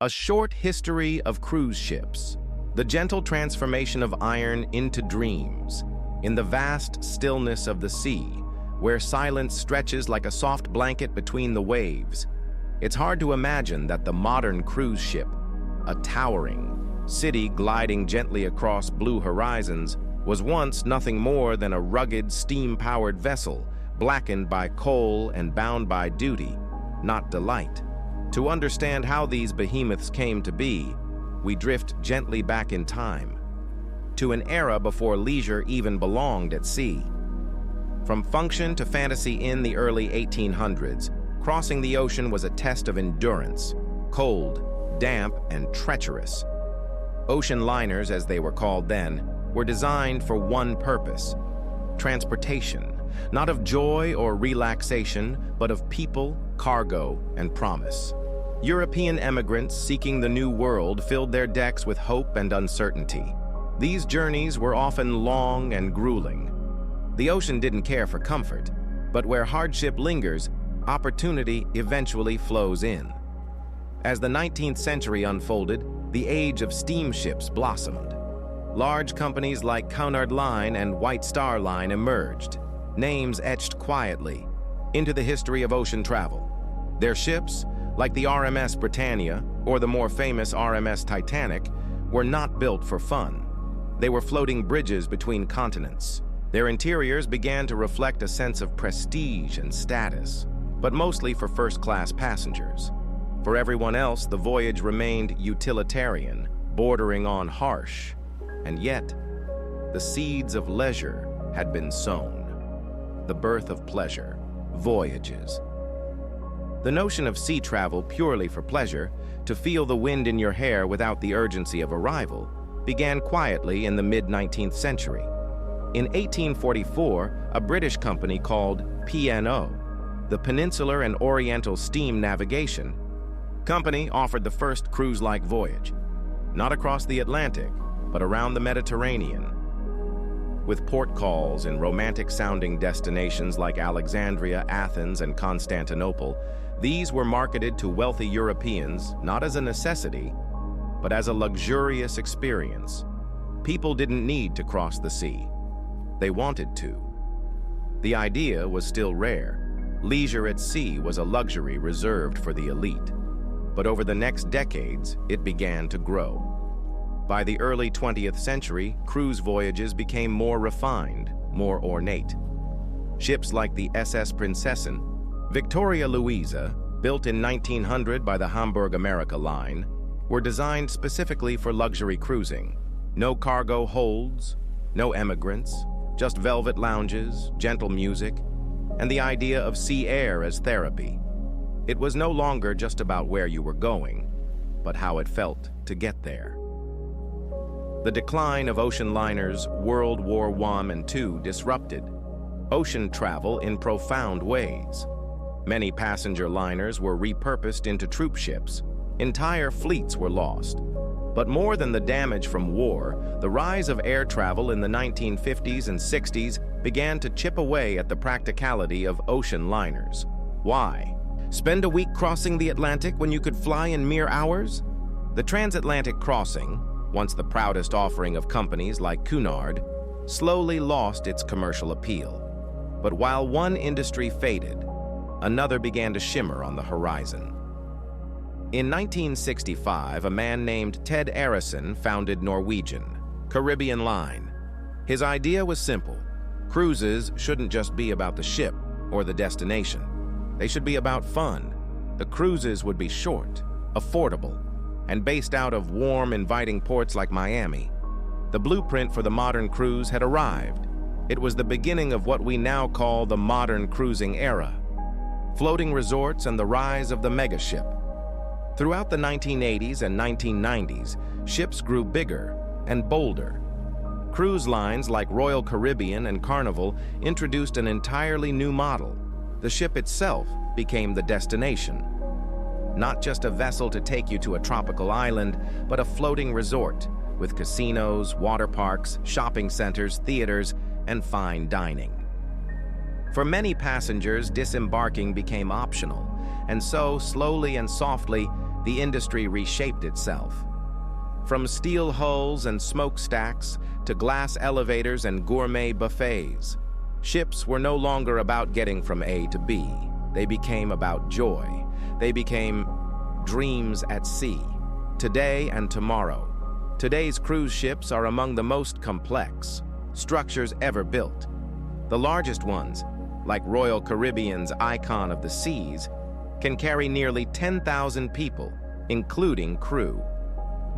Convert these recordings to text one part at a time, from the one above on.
A short history of cruise ships. The gentle transformation of iron into dreams. In the vast stillness of the sea, where silence stretches like a soft blanket between the waves, it's hard to imagine that the modern cruise ship, a towering city gliding gently across blue horizons, was once nothing more than a rugged, steam-powered vessel, blackened by coal and bound by duty, not delight. To understand how these behemoths came to be, we drift gently back in time, to an era before leisure even belonged at sea. From function to fantasy in the early 1800s, crossing the ocean was a test of endurance, cold, damp, and treacherous. Ocean liners, as they were called then, were designed for one purpose: transportation, not of joy or relaxation, but of people, cargo, and promise. European emigrants seeking the New World filled their decks with hope and uncertainty. These journeys were often long and grueling. The ocean didn't care for comfort, but where hardship lingers, opportunity eventually flows in. As the 19th century unfolded, the age of steamships blossomed. Large companies like Cunard Line and White Star Line emerged, names etched quietly into the history of ocean travel. Their ships, like the RMS Britannia or the more famous RMS Titanic, were not built for fun. They were floating bridges between continents. Their interiors began to reflect a sense of prestige and status, but mostly for first-class passengers. For everyone else, the voyage remained utilitarian, bordering on harsh. And yet, the seeds of leisure had been sown. The birth of pleasure, voyages. The notion of sea travel purely for pleasure, to feel the wind in your hair without the urgency of arrival, began quietly in the mid-19th century. In 1844, a British company called P&O, the Peninsular and Oriental Steam Navigation Company, offered the first cruise-like voyage, not across the Atlantic, but around the Mediterranean. With port calls in romantic-sounding destinations like Alexandria, Athens, and Constantinople, these were marketed to wealthy Europeans not as a necessity, but as a luxurious experience. People didn't need to cross the sea. They wanted to. The idea was still rare. Leisure at sea was a luxury reserved for the elite. But over the next decades, it began to grow. By the early 20th century, cruise voyages became more refined, more ornate. Ships like the SS Prinzessin, Victoria Luisa, built in 1900 by the Hamburg America Line, were designed specifically for luxury cruising. No cargo holds, no emigrants, just velvet lounges, gentle music, and the idea of sea air as therapy. It was no longer just about where you were going, but how it felt to get there. The decline of ocean liners, World War I and II disrupted ocean travel in profound ways. Many passenger liners were repurposed into troop ships. Entire fleets were lost. But more than the damage from war, the rise of air travel in the 1950s and 60s began to chip away at the practicality of ocean liners. Why? Spend a week crossing the Atlantic when you could fly in mere hours? The transatlantic crossing, once the proudest offering of companies like Cunard, slowly lost its commercial appeal. But while one industry faded, another began to shimmer on the horizon. In 1965, a man named Ted Arison founded Norwegian, Caribbean Line. His idea was simple. Cruises shouldn't just be about the ship or the destination. They should be about fun. The cruises would be short, affordable, and based out of warm, inviting ports like Miami. The blueprint for the modern cruise had arrived. It was the beginning of what we now call the modern cruising era. Floating resorts and the rise of the megaship. Throughout the 1980s and 1990s, ships grew bigger and bolder. Cruise lines like Royal Caribbean and Carnival introduced an entirely new model. The ship itself became the destination. Not just a vessel to take you to a tropical island, but a floating resort with casinos, water parks, shopping centers, theaters, and fine dining. For many passengers, disembarking became optional, and so, slowly and softly, the industry reshaped itself. From steel hulls and smokestacks to glass elevators and gourmet buffets, ships were no longer about getting from A to B. They became about joy. They became dreams at sea, today and tomorrow. Today's cruise ships are among the most complex structures ever built. The largest ones, like Royal Caribbean's Icon of the Seas, can carry nearly 10,000 people, including crew.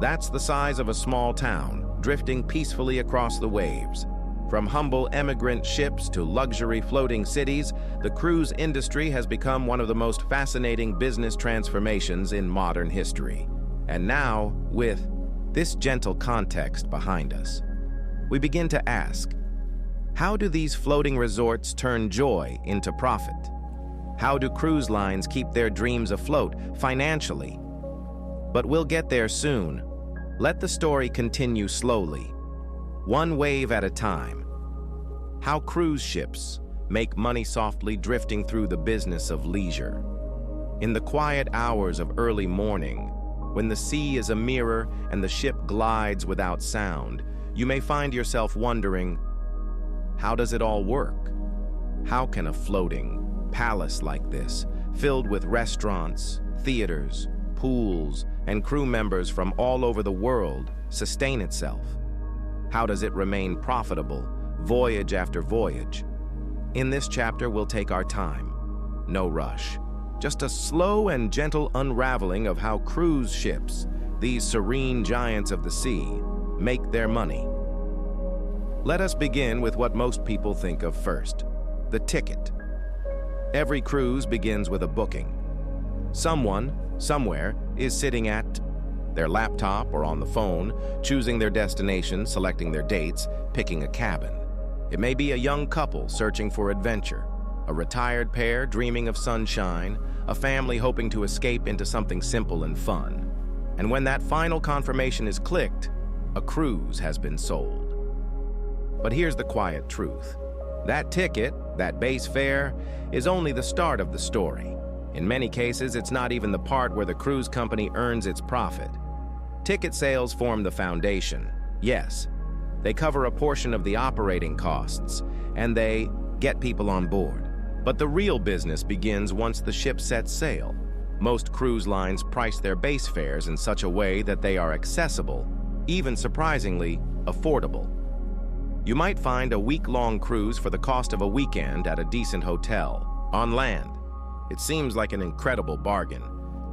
That's the size of a small town, drifting peacefully across the waves. From humble emigrant ships to luxury floating cities, the cruise industry has become one of the most fascinating business transformations in modern history. And now, with this gentle context behind us, we begin to ask, how do these floating resorts turn joy into profit? How do cruise lines keep their dreams afloat financially? But we'll get there soon. Let the story continue slowly, one wave at a time. How cruise ships make money softly drifting through the business of leisure. In the quiet hours of early morning, when the sea is a mirror and the ship glides without sound, you may find yourself wondering, how does it all work? How can a floating palace like this, filled with restaurants, theaters, pools, and crew members from all over the world, sustain itself? How does it remain profitable, voyage after voyage? In this chapter, we'll take our time. No rush. Just a slow and gentle unraveling of how cruise ships, these serene giants of the sea, make their money. Let us begin with what most people think of first, the ticket. Every cruise begins with a booking. Someone, somewhere, is sitting at their laptop or on the phone, choosing their destination, selecting their dates, picking a cabin. It may be a young couple searching for adventure, a retired pair dreaming of sunshine, a family hoping to escape into something simple and fun. And when that final confirmation is clicked, a cruise has been sold. But here's the quiet truth. That ticket, that base fare, is only the start of the story. In many cases, it's not even the part where the cruise company earns its profit. Ticket sales form the foundation. Yes, they cover a portion of the operating costs, and they get people on board. But the real business begins once the ship sets sail. Most cruise lines price their base fares in such a way that they are accessible, even surprisingly affordable. You might find a week-long cruise for the cost of a weekend at a decent hotel. On land, it seems like an incredible bargain,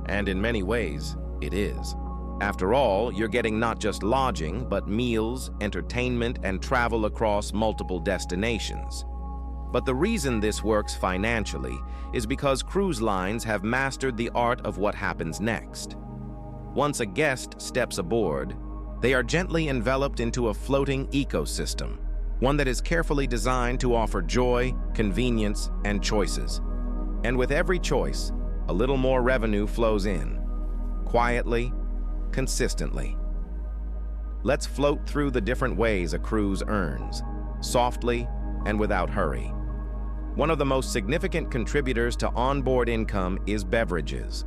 and in many ways, it is. After all, you're getting not just lodging, but meals, entertainment, and travel across multiple destinations. But the reason this works financially is because cruise lines have mastered the art of what happens next. Once a guest steps aboard, they are gently enveloped into a floating ecosystem, one that is carefully designed to offer joy, convenience, and choices. And with every choice, a little more revenue flows in, quietly, consistently. Let's float through the different ways a cruise earns, softly and without hurry. One of the most significant contributors to onboard income is beverages.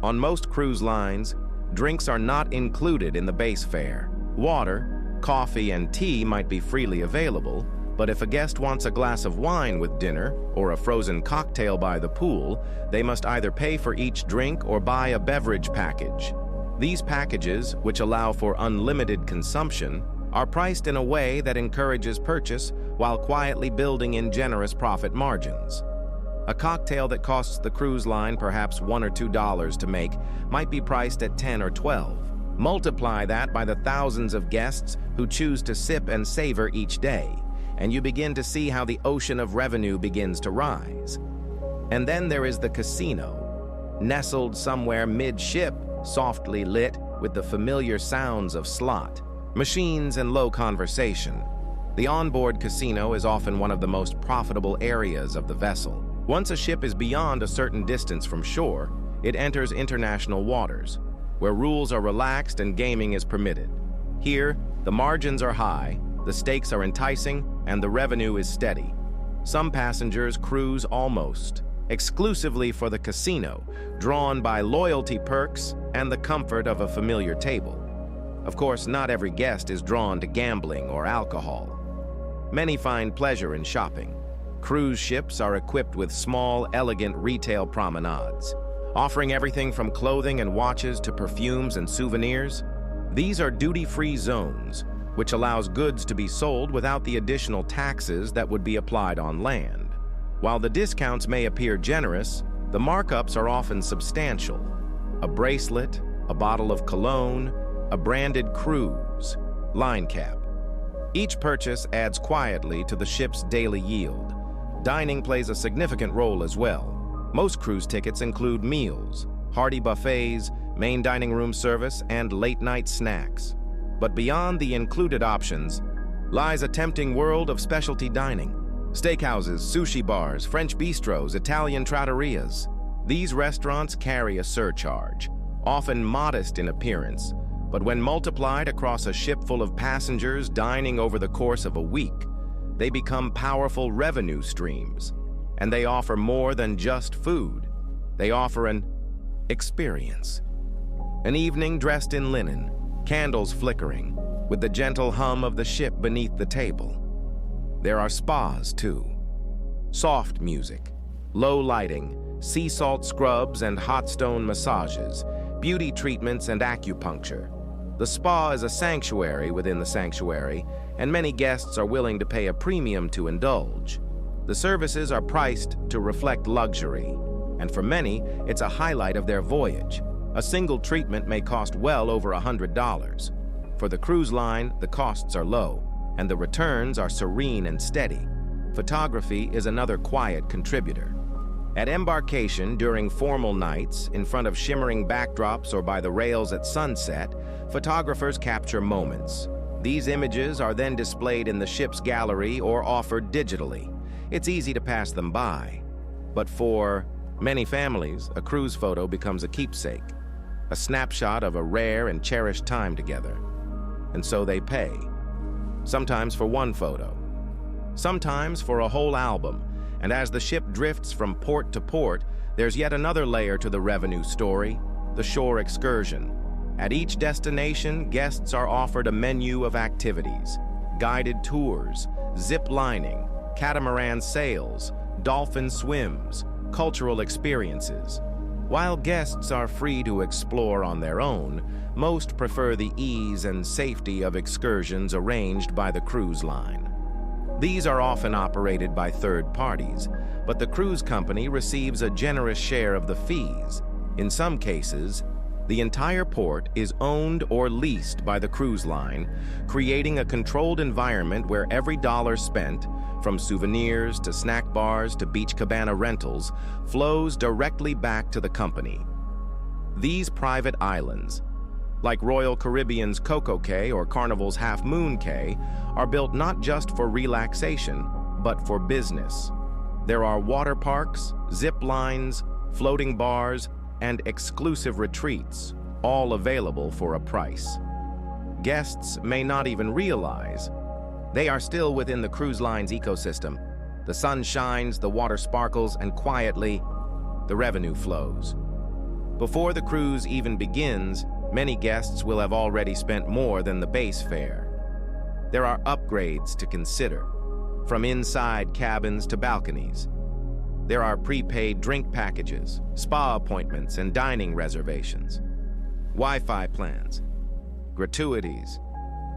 On most cruise lines, drinks are not included in the base fare. Water, coffee, and tea might be freely available, but if a guest wants a glass of wine with dinner or a frozen cocktail by the pool, they must either pay for each drink or buy a beverage package. These packages, which allow for unlimited consumption, are priced in a way that encourages purchase while quietly building in generous profit margins. A cocktail that costs the cruise line perhaps $1 or $2 to make might be priced at $10 or $12. Multiply that by the thousands of guests who choose to sip and savor each day, and you begin to see how the ocean of revenue begins to rise. And then there is the casino, nestled somewhere mid-ship, softly lit with the familiar sounds of slot, machines, and low conversation. The onboard casino is often one of the most profitable areas of the vessel. Once a ship is beyond a certain distance from shore, it enters international waters, where rules are relaxed and gaming is permitted. Here, the margins are high, the stakes are enticing, and the revenue is steady. Some passengers cruise almost exclusively for the casino, drawn by loyalty perks and the comfort of a familiar table. Of course, not every guest is drawn to gambling or alcohol. Many find pleasure in shopping. Cruise ships are equipped with small, elegant retail promenades, offering everything from clothing and watches to perfumes and souvenirs. These are duty-free zones, which allows goods to be sold without the additional taxes that would be applied on land. While the discounts may appear generous, the markups are often substantial. A bracelet, a bottle of cologne, a branded cruise line cap. Each purchase adds quietly to the ship's daily yield. Dining plays a significant role as well. Most cruise tickets include meals, hearty buffets, main dining room service, and late-night snacks. But beyond the included options lies a tempting world of specialty dining. Steakhouses, sushi bars, French bistros, Italian trattorias. These restaurants carry a surcharge, often modest in appearance, but when multiplied across a ship full of passengers dining over the course of a week, they become powerful revenue streams. And they offer more than just food. They offer an experience. An evening dressed in linen, candles flickering, with the gentle hum of the ship beneath the table. There are spas, too. Soft music, low lighting, sea salt scrubs and hot stone massages, beauty treatments and acupuncture. The spa is a sanctuary within the sanctuary, and many guests are willing to pay a premium to indulge. The services are priced to reflect luxury, and for many, it's a highlight of their voyage. A single treatment may cost well over $100. For the cruise line, the costs are low, and the returns are serene and steady. Photography is another quiet contributor. At embarkation, during formal nights, in front of shimmering backdrops or by the rails at sunset, photographers capture moments. These images are then displayed in the ship's gallery or offered digitally. It's easy to pass them by. But for many families, a cruise photo becomes a keepsake, a snapshot of a rare and cherished time together. And so they pay. Sometimes for one photo, sometimes for a whole album, and as the ship drifts from port to port, there's yet another layer to the revenue story, the shore excursion. At each destination, guests are offered a menu of activities, guided tours, zip lining, catamaran sails, dolphin swims, cultural experiences. While guests are free to explore on their own, most prefer the ease and safety of excursions arranged by the cruise line. These are often operated by third parties, but the cruise company receives a generous share of the fees. In some cases, the entire port is owned or leased by the cruise line, creating a controlled environment where every dollar spent, from souvenirs to snack bars to beach cabana rentals, flows directly back to the company. These private islands, like Royal Caribbean's Coco Cay or Carnival's Half Moon Cay, are built not just for relaxation, but for business. There are water parks, zip lines, floating bars, and exclusive retreats, all available for a price. Guests may not even realize they are still within the cruise line's ecosystem. The sun shines, the water sparkles, and quietly, the revenue flows. Before the cruise even begins, many guests will have already spent more than the base fare. There are upgrades to consider, from inside cabins to balconies. There are prepaid drink packages, spa appointments, and dining reservations, Wi-Fi plans, gratuities,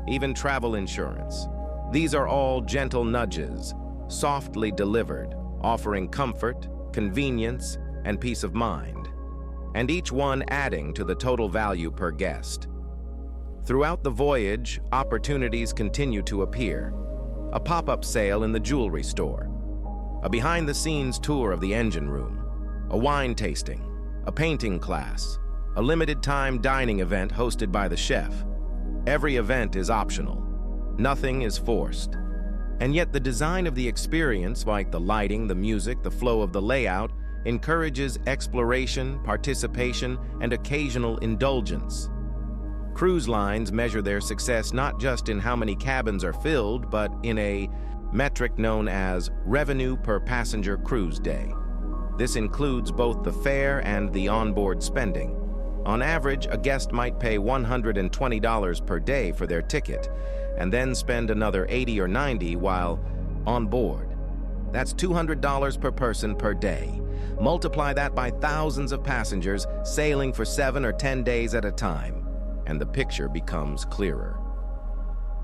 even travel insurance. These are all gentle nudges, softly delivered, offering comfort, convenience, and peace of mind, and each one adding to the total value per guest. Throughout the voyage, opportunities continue to appear. A pop-up sale in the jewelry store, a behind-the-scenes tour of the engine room, a wine tasting, a painting class, a limited-time dining event hosted by the chef. Every event is optional. Nothing is forced. And yet the design of the experience, like the lighting, the music, the flow of the layout, encourages exploration, participation, and occasional indulgence. Cruise lines measure their success not just in how many cabins are filled, but in a metric known as revenue per passenger cruise day. This includes both the fare and the onboard spending. On average, a guest might pay $120 per day for their ticket, and then spend another $80 or $90 while on board. That's $200 per person per day. Multiply that by thousands of passengers sailing for 7 or 10 days at a time, and the picture becomes clearer.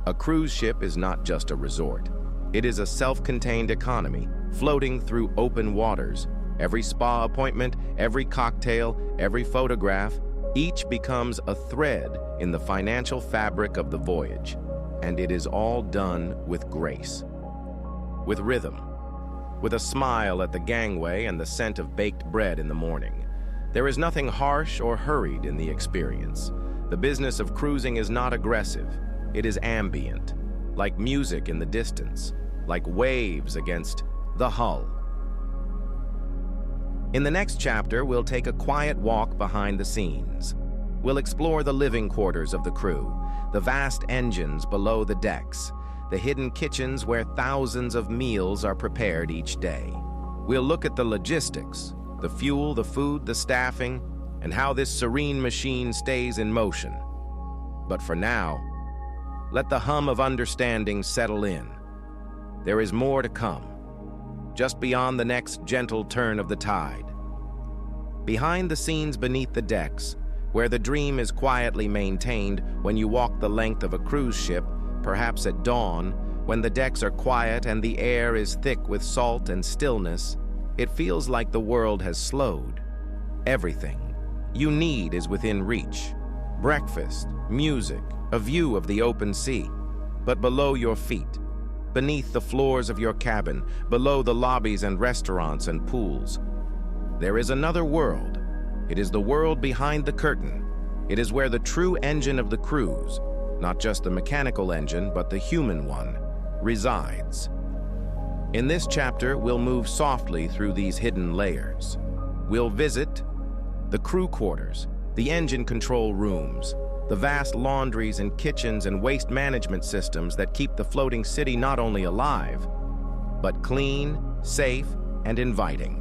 A cruise ship is not just a resort. It is a self-contained economy, floating through open waters. Every spa appointment, every cocktail, every photograph, each becomes a thread in the financial fabric of the voyage, and it is all done with grace, with rhythm, with a smile at the gangway and the scent of baked bread in the morning. There is nothing harsh or hurried in the experience. The business of cruising is not aggressive. It is ambient, like music in the distance, like waves against the hull. In the next chapter, we'll take a quiet walk behind the scenes. We'll explore the living quarters of the crew, the vast engines below the decks, the hidden kitchens where thousands of meals are prepared each day. We'll look at the logistics, the fuel, the food, the staffing, and how this serene machine stays in motion. But for now, let the hum of understanding settle in. There is more to come, just beyond the next gentle turn of the tide. Behind the scenes beneath the decks, where the dream is quietly maintained when you walk the length of a cruise ship, perhaps at dawn, when the decks are quiet and the air is thick with salt and stillness, it feels like the world has slowed. Everything you need is within reach. Breakfast, music, a view of the open sea. But below your feet, beneath the floors of your cabin, below the lobbies and restaurants and pools, there is another world. It is the world behind the curtain. It is where the true engine of the cruise, not just the mechanical engine, but the human one, resides. In this chapter, we'll move softly through these hidden layers. We'll visit the crew quarters, the engine control rooms, the vast laundries and kitchens and waste management systems that keep the floating city not only alive, but clean, safe, and inviting.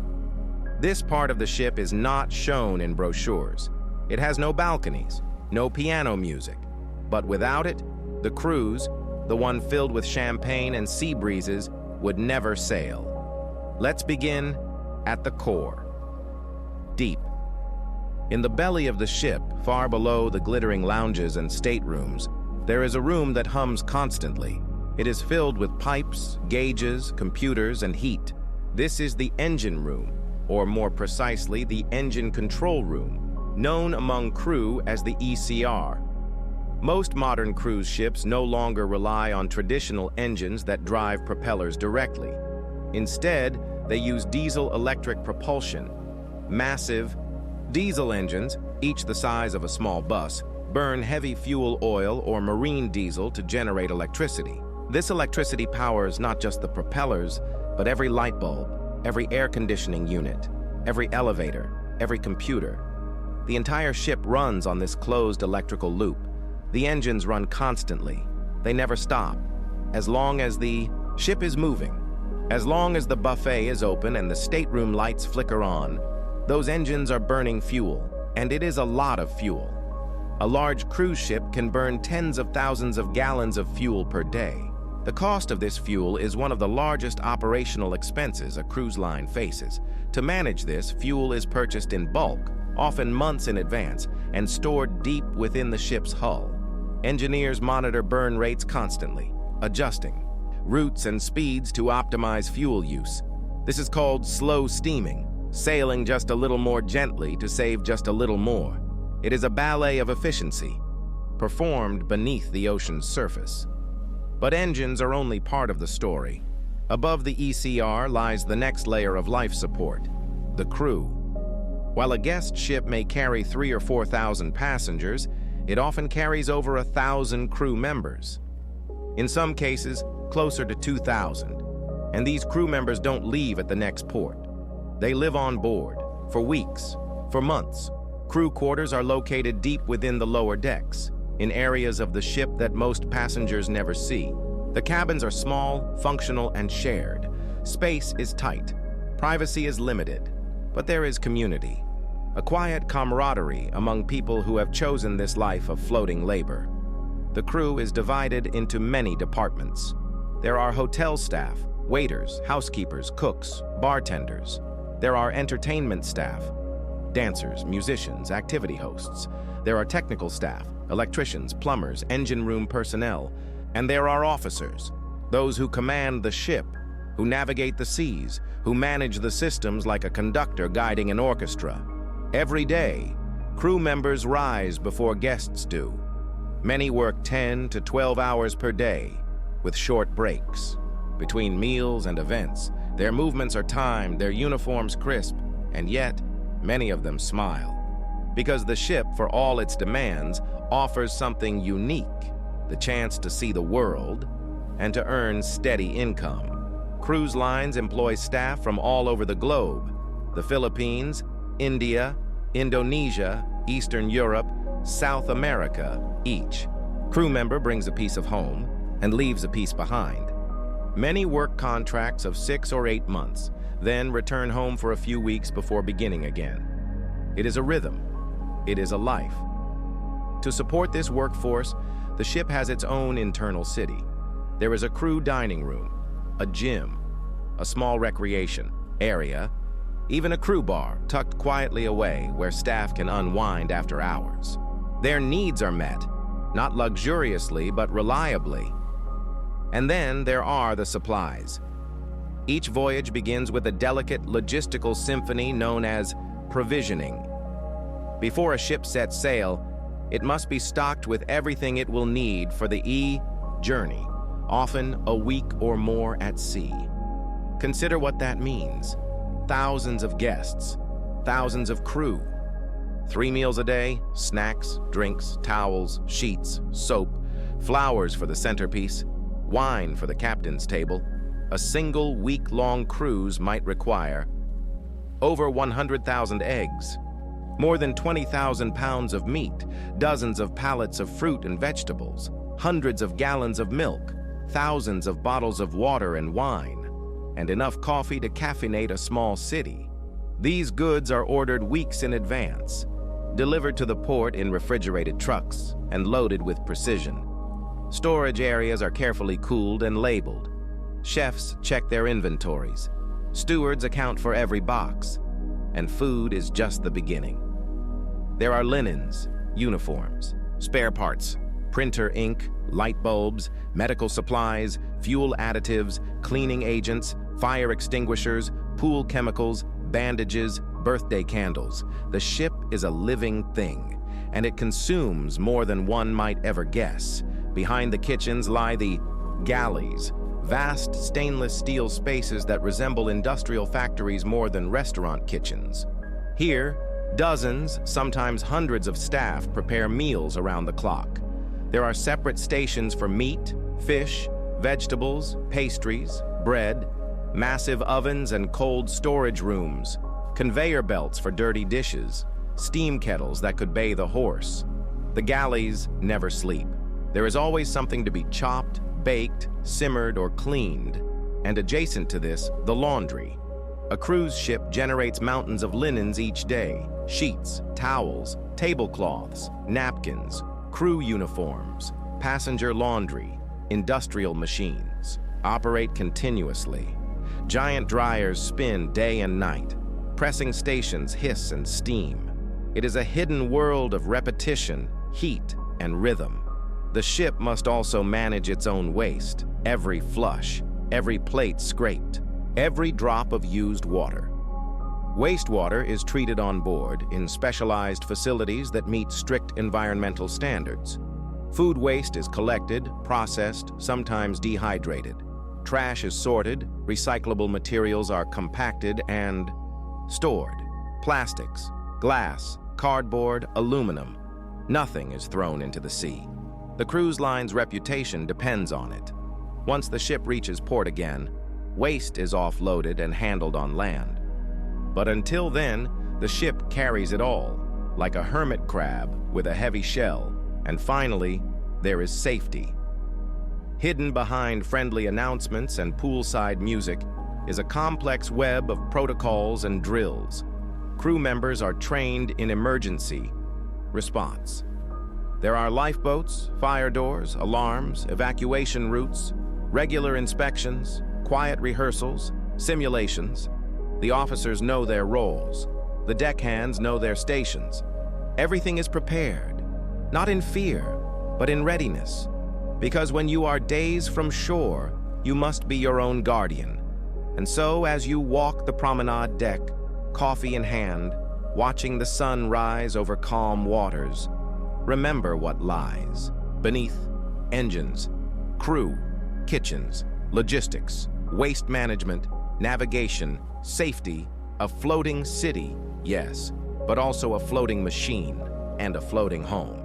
This part of the ship is not shown in brochures. It has no balconies, no piano music. But without it, the cruise, the one filled with champagne and sea breezes, would never sail. Let's begin at the core. Deep. In the belly of the ship, far below the glittering lounges and staterooms, there is a room that hums constantly. It is filled with pipes, gauges, computers, and heat. This is the engine room, or more precisely, the engine control room, known among crew as the ECR. Most modern cruise ships no longer rely on traditional engines that drive propellers directly. Instead, they use diesel-electric propulsion. Massive diesel engines, each the size of a small bus, burn heavy fuel oil or marine diesel to generate electricity. This electricity powers not just the propellers, but every light bulb, every air conditioning unit, every elevator, every computer. The entire ship runs on this closed electrical loop. The engines run constantly. They never stop. As long as the ship is moving, as long as the buffet is open and the stateroom lights flicker on, those engines are burning fuel, and it is a lot of fuel. A large cruise ship can burn tens of thousands of gallons of fuel per day. The cost of this fuel is one of the largest operational expenses a cruise line faces. To manage this, fuel is purchased in bulk, often months in advance, and stored deep within the ship's hull. Engineers monitor burn rates constantly, adjusting routes and speeds to optimize fuel use. This is called slow steaming, sailing just a little more gently to save just a little more. It is a ballet of efficiency, performed beneath the ocean's surface. But engines are only part of the story. Above the ECR lies the next layer of life support, the crew. While a guest ship may carry 3,000 or 4,000 passengers, it often carries over 1,000 crew members. In some cases, closer to 2,000. And these crew members don't leave at the next port. They live on board, for weeks, for months. Crew quarters are located deep within the lower decks, in areas of the ship that most passengers never see. The cabins are small, functional, and shared. Space is tight. Privacy is limited. But there is community, a quiet camaraderie among people who have chosen this life of floating labor. The crew is divided into many departments. There are hotel staff, waiters, housekeepers, cooks, bartenders. There are entertainment staff, dancers, musicians, activity hosts. There are technical staff, electricians, plumbers, engine room personnel. And there are officers, those who command the ship, who navigate the seas, who manage the systems like a conductor guiding an orchestra. Every day, crew members rise before guests do. Many work 10 to 12 hours per day, with short breaks. Between meals and events, their movements are timed, their uniforms crisp, and yet, many of them smile. Because the ship, for all its demands, offers something unique, the chance to see the world and to earn steady income. Cruise lines employ staff from all over the globe: the Philippines, India, Indonesia, Eastern Europe, South America, each. Crew member brings a piece of home and leaves a piece behind. Many work contracts of 6 or 8 months, then return home for a few weeks before beginning again. It is a rhythm. It is a life. To support this workforce, the ship has its own internal city. There is a crew dining room, a gym, a small recreation area, even a crew bar tucked quietly away where staff can unwind after hours. Their needs are met, not luxuriously but reliably. And then there are the supplies. Each voyage begins with a delicate logistical symphony known as provisioning. Before a ship sets sail, it must be stocked with everything it will need for the journey, often a week or more at sea. Consider what that means. Thousands of guests, thousands of crew. 3 meals a day, snacks, drinks, towels, sheets, soap, flowers for the centerpiece, wine for the captain's table. A single week-long cruise might require over 100,000 eggs, more than 20,000 pounds of meat, dozens of pallets of fruit and vegetables, hundreds of gallons of milk, thousands of bottles of water and wine, and enough coffee to caffeinate a small city. These goods are ordered weeks in advance, delivered to the port in refrigerated trucks, and loaded with precision. Storage areas are carefully cooled and labeled. Chefs check their inventories. Stewards account for every box. And food is just the beginning. There are linens, uniforms, spare parts, printer ink, light bulbs, medical supplies, fuel additives, cleaning agents, fire extinguishers, pool chemicals, bandages, birthday candles. The ship is a living thing, and it consumes more than one might ever guess. Behind the kitchens lie the galleys, vast stainless steel spaces that resemble industrial factories more than restaurant kitchens. Here, dozens, sometimes hundreds of staff prepare meals around the clock. There are separate stations for meat, fish, vegetables, pastries, bread, massive ovens and cold storage rooms, conveyor belts for dirty dishes, steam kettles that could bathe a horse. The galleys never sleep. There is always something to be chopped, baked, simmered, or cleaned. And adjacent to this, the laundry. A cruise ship generates mountains of linens each day: sheets, towels, tablecloths, napkins, crew uniforms, passenger laundry, industrial machines. Operate continuously. Giant dryers spin day and night. Pressing stations hiss and steam. It is a hidden world of repetition, heat, and rhythm. The ship must also manage its own waste, every flush, every plate scraped, every drop of used water. Wastewater is treated on board in specialized facilities that meet strict environmental standards. Food waste is collected, processed, sometimes dehydrated. Trash is sorted, recyclable materials are compacted and stored. Plastics, glass, cardboard, aluminum. Nothing is thrown into the sea. The cruise line's reputation depends on it. Once the ship reaches port again, waste is offloaded and handled on land. But until then, the ship carries it all, like a hermit crab with a heavy shell. And finally, there is safety. Hidden behind friendly announcements and poolside music is a complex web of protocols and drills. crew members are trained in emergency response. There are lifeboats, fire doors, alarms, evacuation routes, regular inspections, quiet rehearsals, simulations. The officers know their roles. The deckhands know their stations. Everything is prepared, not in fear, but in readiness. Because when you are days from shore, you must be your own guardian. And so, as you walk the promenade deck, coffee in hand, watching the sun rise over calm waters, remember what lies beneath: engines, crew, kitchens, logistics, waste management, navigation, safety, a floating city, yes, but also a floating machine and a floating home.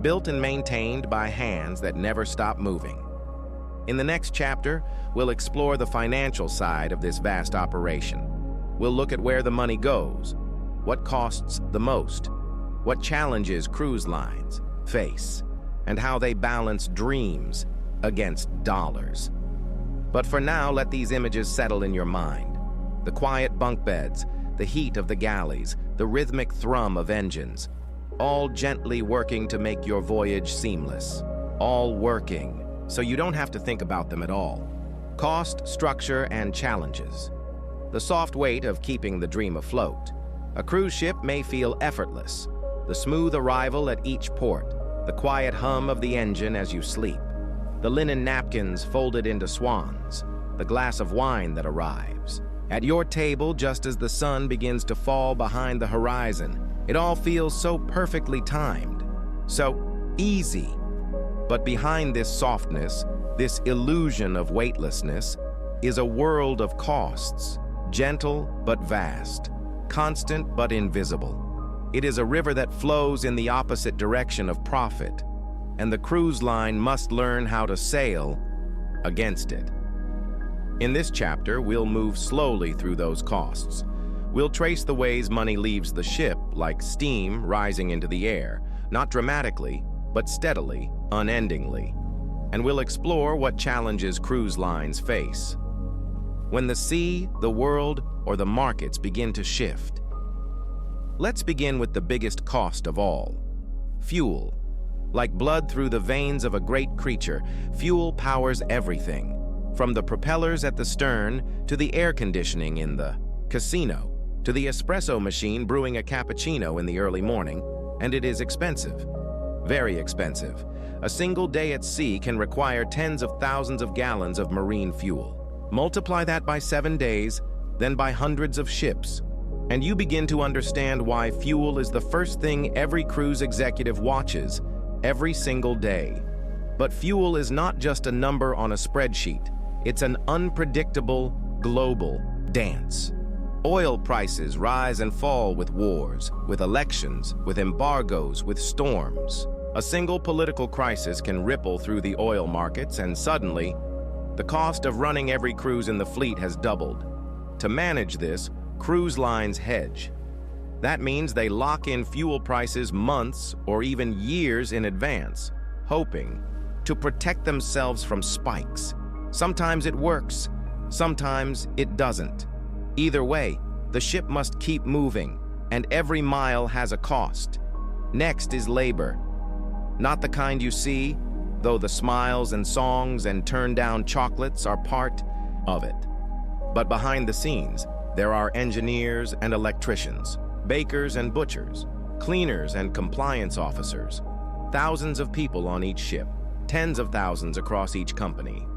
Built and maintained by hands that never stop moving. In the next chapter, we'll explore the financial side of this vast operation. We'll look at where the money goes, what costs the most, what challenges cruise lines face, and how they balance dreams against dollars. But for now, let these images settle in your mind. The quiet bunk beds, the heat of the galleys, the rhythmic thrum of engines, all gently working to make your voyage seamless. All working, so you don't have to think about them at all. Cost, structure, and challenges. The soft weight of keeping the dream afloat. A cruise ship may feel effortless. The smooth arrival at each port, the quiet hum of the engine as you sleep, the linen napkins folded into swans, the glass of wine that arrives. At your table, just as the sun begins to fall behind the horizon, it all feels so perfectly timed, so easy. But behind this softness, this illusion of weightlessness, is a world of costs, gentle but vast, constant but invisible. It is a river that flows in the opposite direction of profit, and the cruise line must learn how to sail against it. In this chapter, we'll move slowly through those costs. We'll trace the ways money leaves the ship, like steam rising into the air, not dramatically, but steadily, unendingly. And we'll explore what challenges cruise lines face. When the sea, the world, or the markets begin to shift. Let's begin with the biggest cost of all: fuel. Like blood through the veins of a great creature, fuel powers everything, from the propellers at the stern to the air conditioning in the casino, to the espresso machine brewing a cappuccino in the early morning, and it is expensive. Very expensive. A single day at sea can require tens of thousands of gallons of marine fuel. Multiply that by 7 days, then by hundreds of ships, and you begin to understand why fuel is the first thing every cruise executive watches every single day. But fuel is not just a number on a spreadsheet. It's an unpredictable, global dance. Oil prices rise and fall with wars, with elections, with embargoes, with storms. A single political crisis can ripple through the oil markets, and suddenly, the cost of running every cruise in the fleet has doubled. To manage this, cruise lines hedge. That means they lock in fuel prices months or even years in advance, hoping to protect themselves from spikes. Sometimes it works, sometimes it doesn't. Either way, the ship must keep moving, and every mile has a cost. Next is labor. Not the kind you see, though the smiles and songs and turned-down chocolates are part of it. But behind the scenes, there are engineers and electricians, bakers and butchers, cleaners and compliance officers. Thousands of people on each ship, tens of thousands across each company.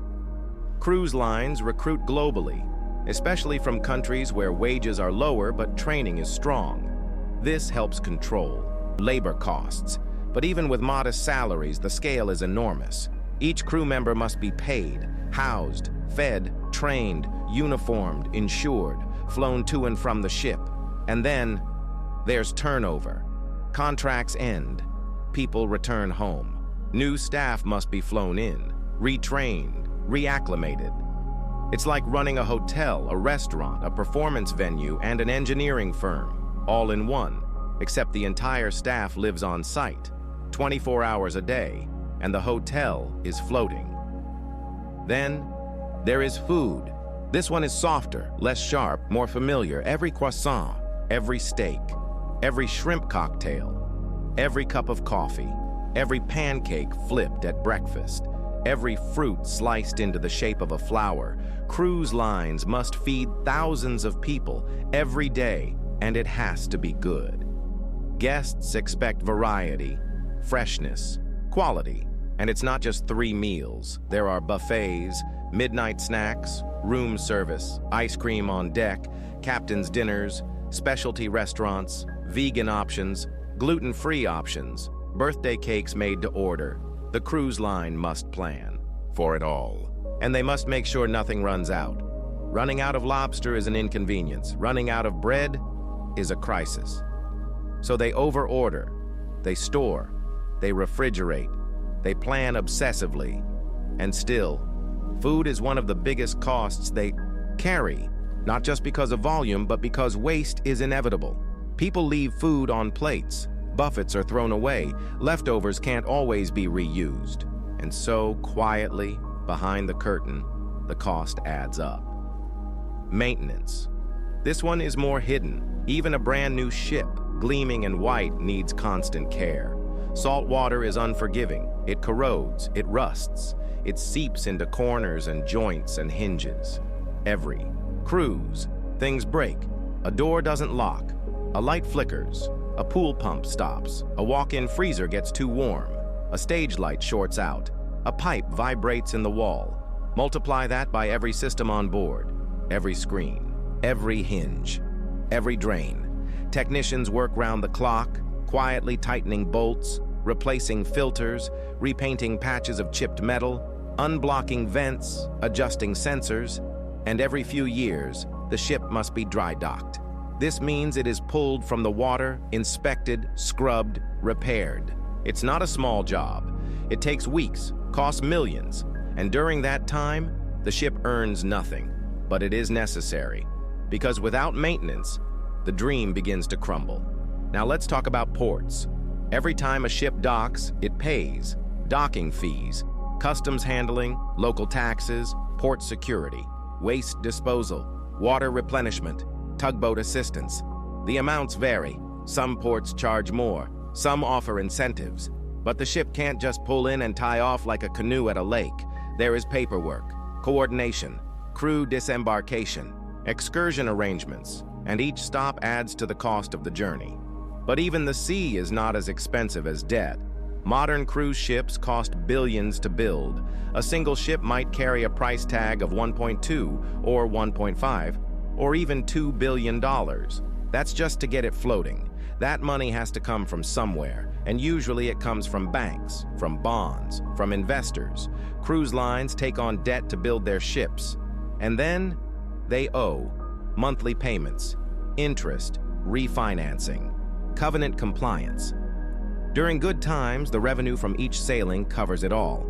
Cruise lines recruit globally, especially from countries where wages are lower but training is strong. This helps control labor costs. But even with modest salaries, the scale is enormous. Each crew member must be paid, housed, fed, trained, uniformed, insured, flown to and from the ship. And then there's turnover. Contracts end. People return home. New staff must be flown in, retrained, reacclimated. It's like running a hotel, a restaurant, a performance venue, and an engineering firm, all in one, except the entire staff lives on site, 24 hours a day, and the hotel is floating. Then there is food. This one is softer, less sharp, more familiar. Every croissant, every steak, every shrimp cocktail, every cup of coffee, every pancake flipped at breakfast, every fruit sliced into the shape of a flower. Cruise lines must feed thousands of people every day, and it has to be good. Guests expect variety, freshness, quality, and it's not just 3 meals. There are buffets, midnight snacks, room service, ice cream on deck, captain's dinners, specialty restaurants, vegan options, gluten-free options, birthday cakes made to order. The cruise line must plan for it all, and they must make sure nothing runs out. Running out of lobster is an inconvenience. Running out of bread is a crisis. So they overorder, they store, they refrigerate, they plan obsessively, and still, food is one of the biggest costs they carry, not just because of volume, but because waste is inevitable. People leave food on plates, buffets are thrown away, leftovers can't always be reused. And so, quietly, behind the curtain, the cost adds up. Maintenance. This one is more hidden. Even a brand new ship, gleaming and white, needs constant care. Salt water is unforgiving. It corrodes, it rusts, it seeps into corners and joints and hinges. Every cruise, things break. A door doesn't lock. A light flickers. A pool pump stops. A walk-in freezer gets too warm. A stage light shorts out. A pipe vibrates in the wall. Multiply that by every system on board, every screen, every hinge, every drain. Technicians work round the clock, quietly tightening bolts, replacing filters, repainting patches of chipped metal, unblocking vents, adjusting sensors, and every few years, the ship must be dry docked. This means it is pulled from the water, inspected, scrubbed, repaired. It's not a small job. It takes weeks, costs millions, and during that time, the ship earns nothing. But it is necessary, because without maintenance, the dream begins to crumble. Now let's talk about ports. Every time a ship docks, it pays docking fees, customs handling, local taxes, port security, waste disposal, water replenishment, tugboat assistance. The amounts vary. Some ports charge more, some offer incentives. But the ship can't just pull in and tie off like a canoe at a lake. There is paperwork, coordination, crew disembarkation, excursion arrangements, and each stop adds to the cost of the journey. But even the sea is not as expensive as debt. Modern cruise ships cost billions to build. A single ship might carry a price tag of 1.2 or 1.5 or even $2 billion. That's just to get it floating. That money has to come from somewhere, and usually it comes from banks, from bonds, from investors. Cruise lines take on debt to build their ships, and then they owe monthly payments, interest, refinancing, covenant compliance. During good times, the revenue from each sailing covers it all,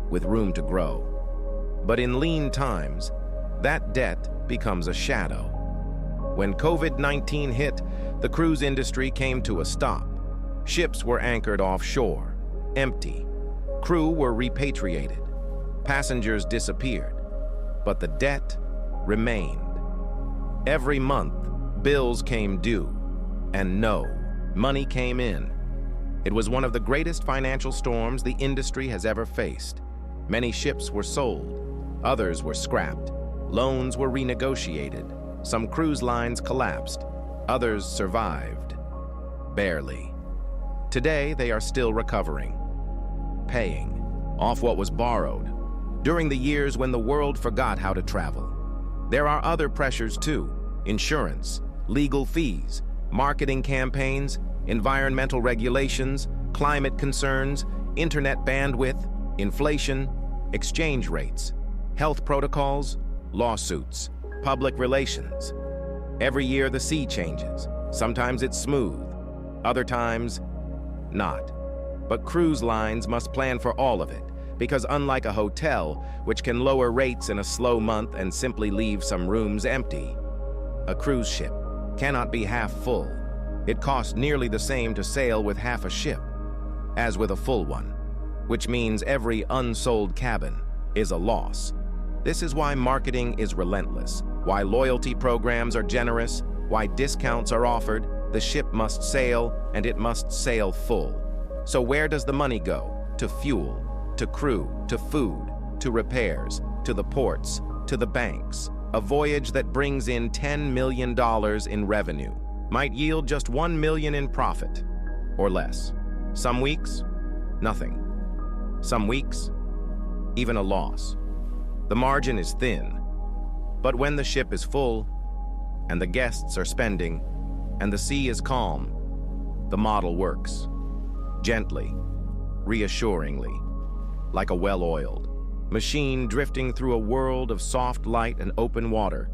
with room to grow. But in lean times, that debt becomes a shadow. When COVID-19 hit, the cruise industry came to a stop. Ships were anchored offshore, empty. Crew were repatriated. Passengers disappeared. But the debt remained. Every month, bills came due, and no, money came in. It was one of the greatest financial storms the industry has ever faced. Many ships were sold, others were scrapped, loans were renegotiated, some cruise lines collapsed, others survived. Barely. Today, they are still recovering, paying off what was borrowed during the years when the world forgot how to travel. There are other pressures too: insurance, legal fees, marketing campaigns, environmental regulations, climate concerns, internet bandwidth, inflation, exchange rates, health protocols, lawsuits, public relations. Every year the sea changes. Sometimes it's smooth, other times not. But cruise lines must plan for all of it, because unlike a hotel, which can lower rates in a slow month and simply leave some rooms empty, a cruise ship cannot be half full. It costs nearly the same to sail with half a ship as with a full one, which means every unsold cabin is a loss. This is why marketing is relentless, why loyalty programs are generous, why discounts are offered, the ship must sail, and it must sail full. So where does the money go? To fuel, to crew, to food, to repairs, to the ports, to the banks. A voyage that brings in $10 million in revenue might yield just $1 million in profit, or less. Some weeks, nothing. Some weeks, even a loss. The margin is thin, but when the ship is full, and the guests are spending, and the sea is calm, the model works. Gently, reassuringly, like a well-oiled machine drifting through a world of soft light and open water.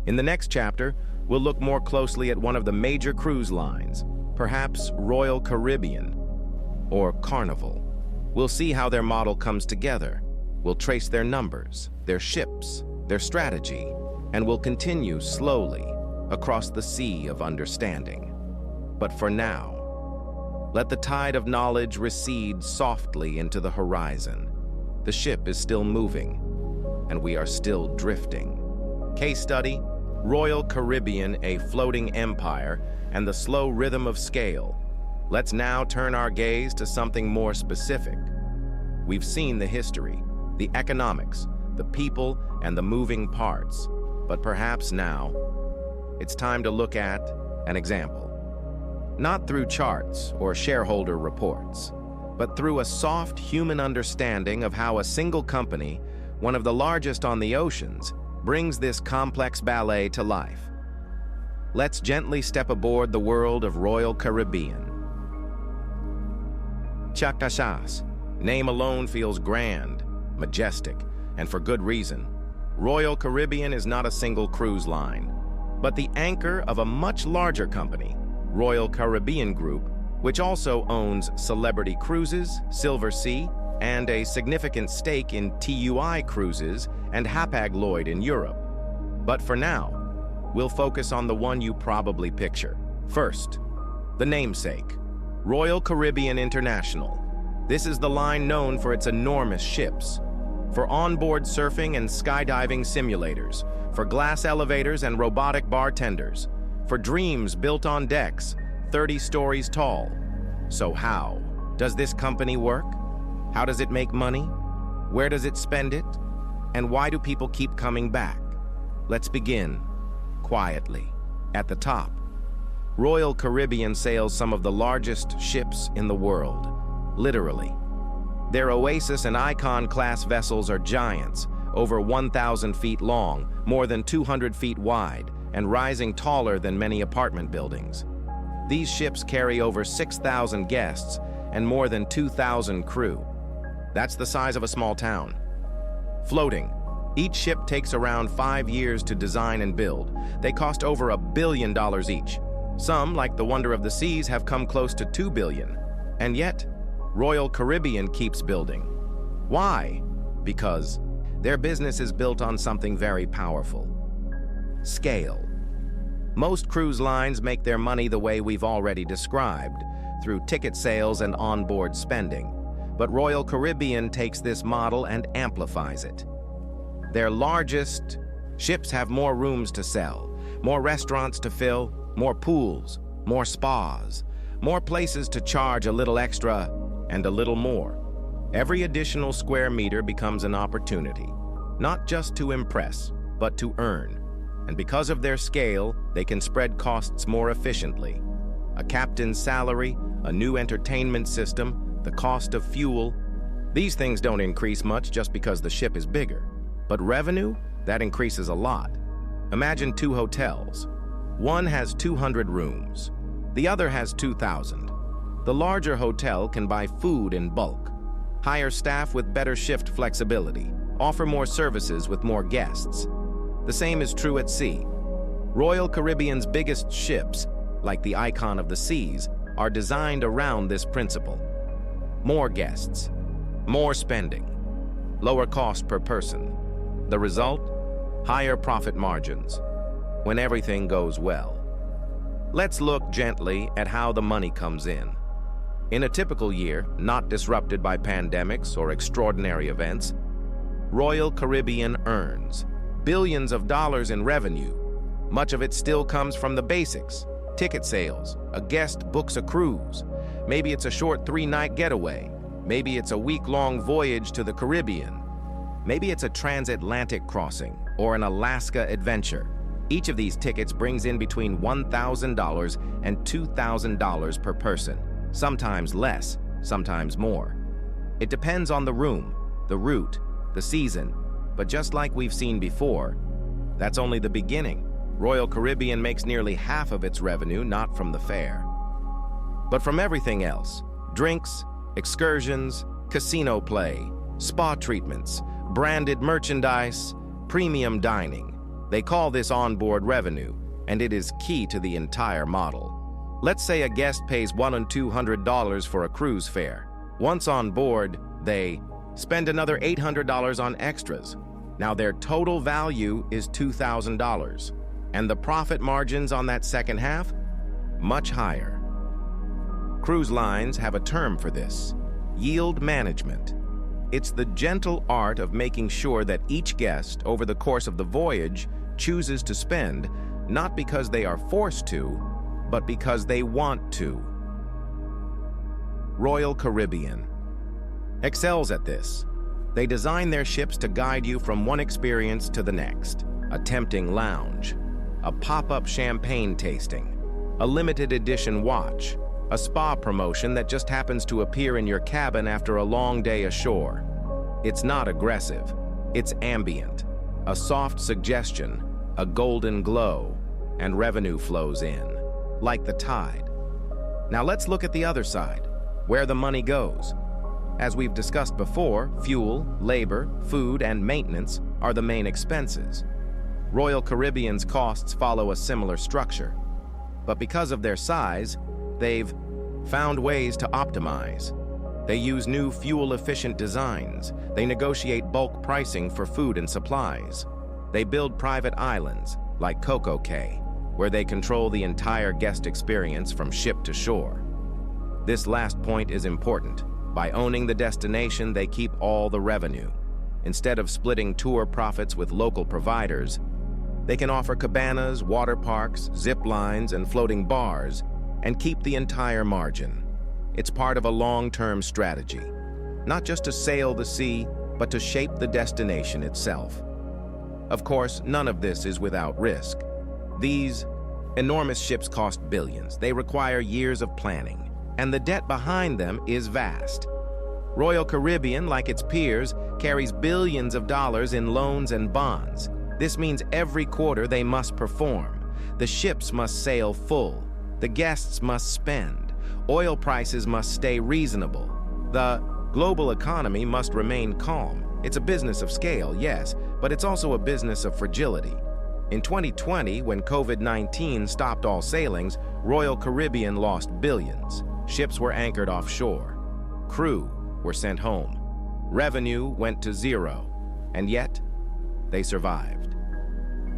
In the next chapter, we'll look more closely at one of the major cruise lines, perhaps Royal Caribbean or Carnival. We'll see how their model comes together. We'll trace their numbers, their ships, their strategy, and we'll continue slowly across the sea of understanding. But for now, let the tide of knowledge recede softly into the horizon. The ship is still moving, and we are still drifting. Case study: Royal Caribbean, a floating empire, and the slow rhythm of scale. Let's now turn our gaze to something more specific. We've seen the history, the economics, the people, and the moving parts. But perhaps now, it's time to look at an example. Not through charts or shareholder reports, but through a soft human understanding of how a single company, one of the largest on the oceans, brings this complex ballet to life. Let's gently step aboard the world of Royal Caribbean. Chacachas. Name alone feels grand, majestic, and for good reason. Royal Caribbean is not a single cruise line, but the anchor of a much larger company, Royal Caribbean Group, which also owns Celebrity Cruises, Silver Sea, and a significant stake in TUI Cruises and Hapag-Lloyd in Europe. But for now, we'll focus on the one you probably picture. First, the namesake, Royal Caribbean International. This is the line known for its enormous ships, for onboard surfing and skydiving simulators, for glass elevators and robotic bartenders, for dreams built on decks 30 stories tall. So how does this company work? How does it make money? Where does it spend it? And why do people keep coming back? Let's begin quietly. At the top, Royal Caribbean sails some of the largest ships in the world, literally. Their Oasis and Icon class vessels are giants, over 1,000 feet long, more than 200 feet wide, and rising taller than many apartment buildings. These ships carry over 6,000 guests and more than 2,000 crew. That's the size of a small town. Floating. Each ship takes around 5 years to design and build. They cost over $1 billion each. Some, like the Wonder of the Seas, have come close to $2 billion. And yet, Royal Caribbean keeps building. Why? Because their business is built on something very powerful: scale. Most cruise lines make their money the way we've already described, through ticket sales and onboard spending. But Royal Caribbean takes this model and amplifies it. Their largest ships have more rooms to sell, more restaurants to fill, more pools, more spas, more places to charge a little extra and a little more. Every additional square meter becomes an opportunity, not just to impress, but to earn. And because of their scale, they can spread costs more efficiently. A captain's salary, a new entertainment system, the cost of fuel. These things don't increase much just because the ship is bigger. But revenue, that increases a lot. Imagine 2 hotels. One has 200 rooms. The other has 2,000. The larger hotel can buy food in bulk, hire staff with better shift flexibility, offer more services with more guests. The same is true at sea. Royal Caribbean's biggest ships, like the Icon of the Seas, are designed around this principle. More guests, more spending, lower cost per person. The result? Higher profit margins, when everything goes well. Let's look gently at how the money comes in. In a typical year, not disrupted by pandemics or extraordinary events, Royal Caribbean earns billions of dollars in revenue, Much of it still comes from the basics: ticket sales, a guest books a cruise. Maybe it's a short 3-night getaway. Maybe it's a week-long voyage to the Caribbean. Maybe it's a transatlantic crossing or an Alaska adventure. Each of these tickets brings in between $1,000 and $2,000 per person, sometimes less, sometimes more. It depends on the room, the route, the season, but just like we've seen before, that's only the beginning. Royal Caribbean makes nearly half of its revenue not from the fare, but from everything else: drinks, excursions, casino play, spa treatments, branded merchandise, premium dining. They call this onboard revenue, and it is key to the entire model. Let's say a guest pays $100 and $200 for a cruise fare. Once on board, they spend another $800 on extras. Now their total value is $2,000, and the profit margins on that second half? Much higher. Cruise lines have a term for this: yield management. It's the gentle art of making sure that each guest over the course of the voyage chooses to spend, not because they are forced to, but because they want to. Royal Caribbean excels at this. They design their ships to guide you from one experience to the next: a tempting lounge, a pop-up champagne tasting, a limited edition watch, a spa promotion that just happens to appear in your cabin after a long day ashore. It's not aggressive, it's ambient, a soft suggestion, a golden glow, and revenue flows in, like the tide. Now let's look at the other side, where the money goes. As we've discussed before, fuel, labor, food, and maintenance are the main expenses. Royal Caribbean's costs follow a similar structure, but because of their size, they've found ways to optimize. They use new fuel-efficient designs. They negotiate bulk pricing for food and supplies. They build private islands, like Coco Cay, where they control the entire guest experience from ship to shore. This last point is important. By owning the destination, they keep all the revenue. Instead of splitting tour profits with local providers, they can offer cabanas, water parks, zip lines, and floating bars, and keep the entire margin. It's part of a long-term strategy, not just to sail the sea, but to shape the destination itself. Of course, none of this is without risk. These enormous ships cost billions. They require years of planning, and the debt behind them is vast. Royal Caribbean, like its peers, carries billions of dollars in loans and bonds. This means every quarter they must perform. The ships must sail full. The guests must spend. Oil prices must stay reasonable. The global economy must remain calm. It's a business of scale, yes, but it's also a business of fragility. In 2020, when COVID-19 stopped all sailings, Royal Caribbean lost billions. Ships were anchored offshore. Crew were sent home. Revenue went to zero. And yet, they survived.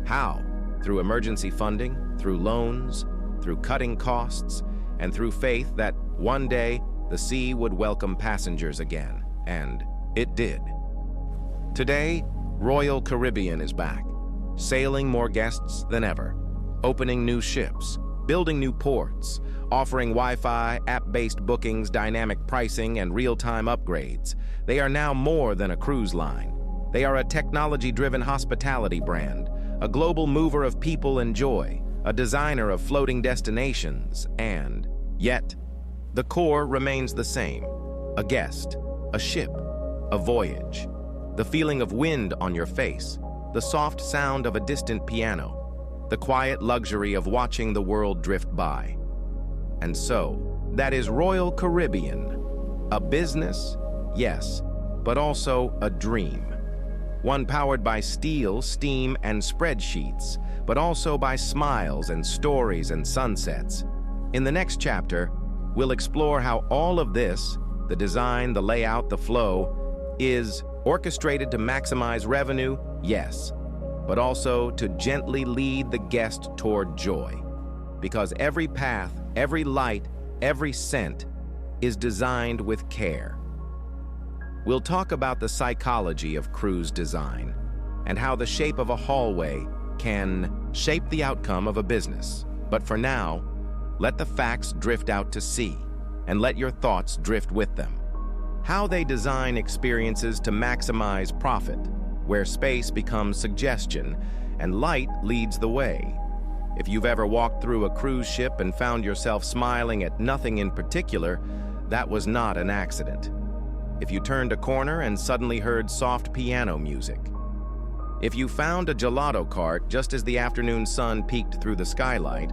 How? Through emergency funding, through loans, through cutting costs, and through faith that one day the sea would welcome passengers again. And it did. Today, Royal Caribbean is back, sailing more guests than ever, opening new ships, building new ports, offering Wi-Fi, app-based bookings, dynamic pricing, and real-time upgrades. They are now more than a cruise line. They are a technology-driven hospitality brand, a global mover of people and joy, a designer of floating destinations, and yet, the core remains the same: a guest, a ship, a voyage, the feeling of wind on your face, the soft sound of a distant piano, the quiet luxury of watching the world drift by. And so, that is Royal Caribbean, a business, yes, but also a dream. One powered by steel, steam, and spreadsheets, but also by smiles and stories and sunsets. In the next chapter, we'll explore how all of this, the design, the layout, the flow, is orchestrated to maximize revenue, yes, but also to gently lead the guest toward joy. Because every path, every light, every scent is designed with care. We'll talk about the psychology of cruise design and how the shape of a hallway can shape the outcome of a business. But for now, let the facts drift out to sea and let your thoughts drift with them. How they design experiences to maximize profit, where space becomes suggestion and light leads the way. If you've ever walked through a cruise ship and found yourself smiling at nothing in particular, that was not an accident. If you turned a corner and suddenly heard soft piano music. If you found a gelato cart just as the afternoon sun peeked through the skylight.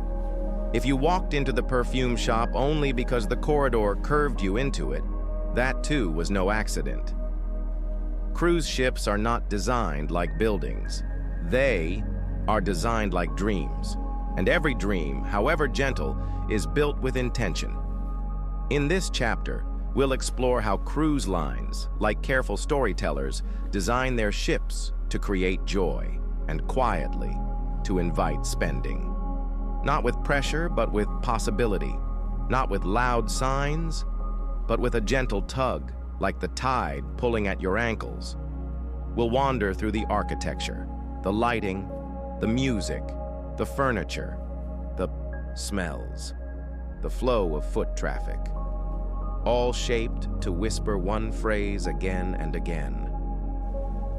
If you walked into the perfume shop only because the corridor curved you into it, that too was no accident. Cruise ships are not designed like buildings. They are designed like dreams. And every dream, however gentle, is built with intention. In this chapter, we'll explore how cruise lines, like careful storytellers, design their ships to create joy and quietly to invite spending. Not with pressure, but with possibility. Not with loud signs, but with a gentle tug, like the tide pulling at your ankles. We'll wander through the architecture, the lighting, the music, the furniture, the smells, the flow of foot traffic, all shaped to whisper one phrase again and again.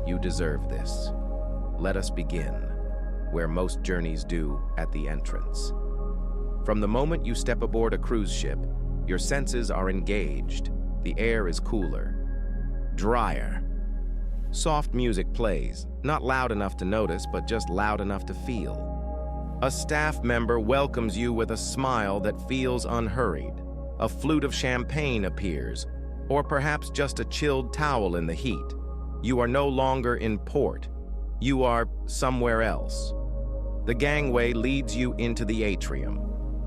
You deserve this. Let us begin, where most journeys do, at the entrance. From the moment you step aboard a cruise ship, your senses are engaged. The air is cooler, drier. Soft music plays, not loud enough to notice, but just loud enough to feel. A staff member welcomes you with a smile that feels unhurried. A flute of champagne appears, or perhaps just a chilled towel in the heat. You are no longer in port. You are somewhere else. The gangway leads you into the atrium,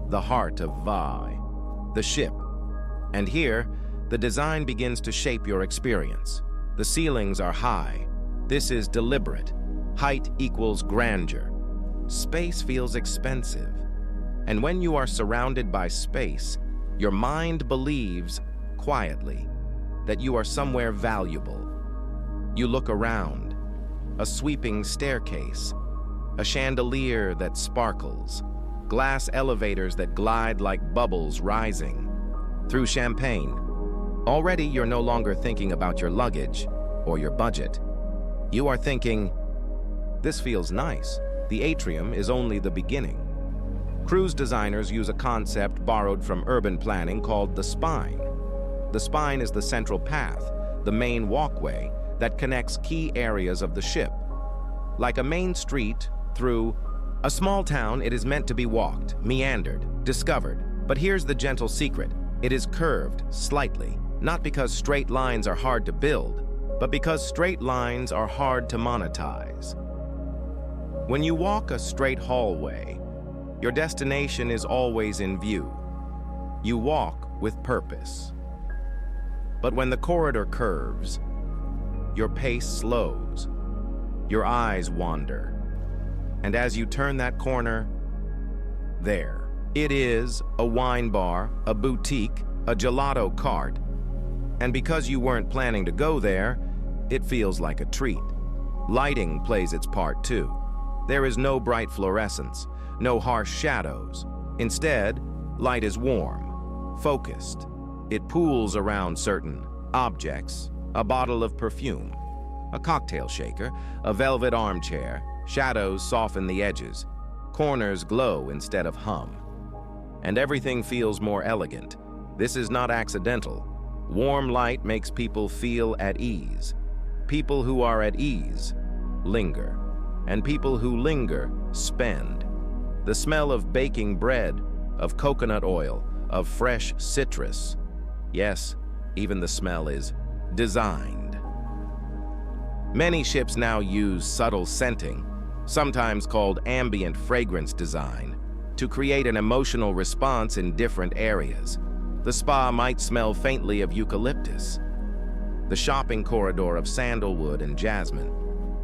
the heart of Vi, the ship. And here, the design begins to shape your experience. The ceilings are high. This is deliberate. Height equals grandeur. Space feels expensive. And when you are surrounded by space, your mind believes, quietly, that you are somewhere valuable. You look around. A sweeping staircase. A chandelier that sparkles. Glass elevators that glide like bubbles rising. Through champagne. Already you're no longer thinking about your luggage or your budget. You are thinking, this feels nice. The atrium is only the beginning. Cruise designers use a concept borrowed from urban planning called the spine. The spine is the central path, the main walkway that connects key areas of the ship. Like a main street through a small town, it is meant to be walked, meandered, discovered. But here's the gentle secret. It is curved slightly, not because straight lines are hard to build, but because straight lines are hard to monetize. When you walk a straight hallway, your destination is always in view. You walk with purpose. But when the corridor curves, your pace slows, your eyes wander. And as you turn that corner, there. It is a wine bar, a boutique, a gelato cart. And because you weren't planning to go there, it feels like a treat. Lighting plays its part too. There is no bright fluorescence, no harsh shadows. Instead, light is warm, focused. It pools around certain objects, a bottle of perfume, a cocktail shaker, a velvet armchair. Shadows soften the edges. Corners glow instead of hum. And everything feels more elegant. This is not accidental. Warm light makes people feel at ease. People who are at ease linger. And people who linger spend. The smell of baking bread, of coconut oil, of fresh citrus. Yes, even the smell is designed. Many ships now use subtle scenting, sometimes called ambient fragrance design, to create an emotional response in different areas. The spa might smell faintly of eucalyptus, the shopping corridor of sandalwood and jasmine,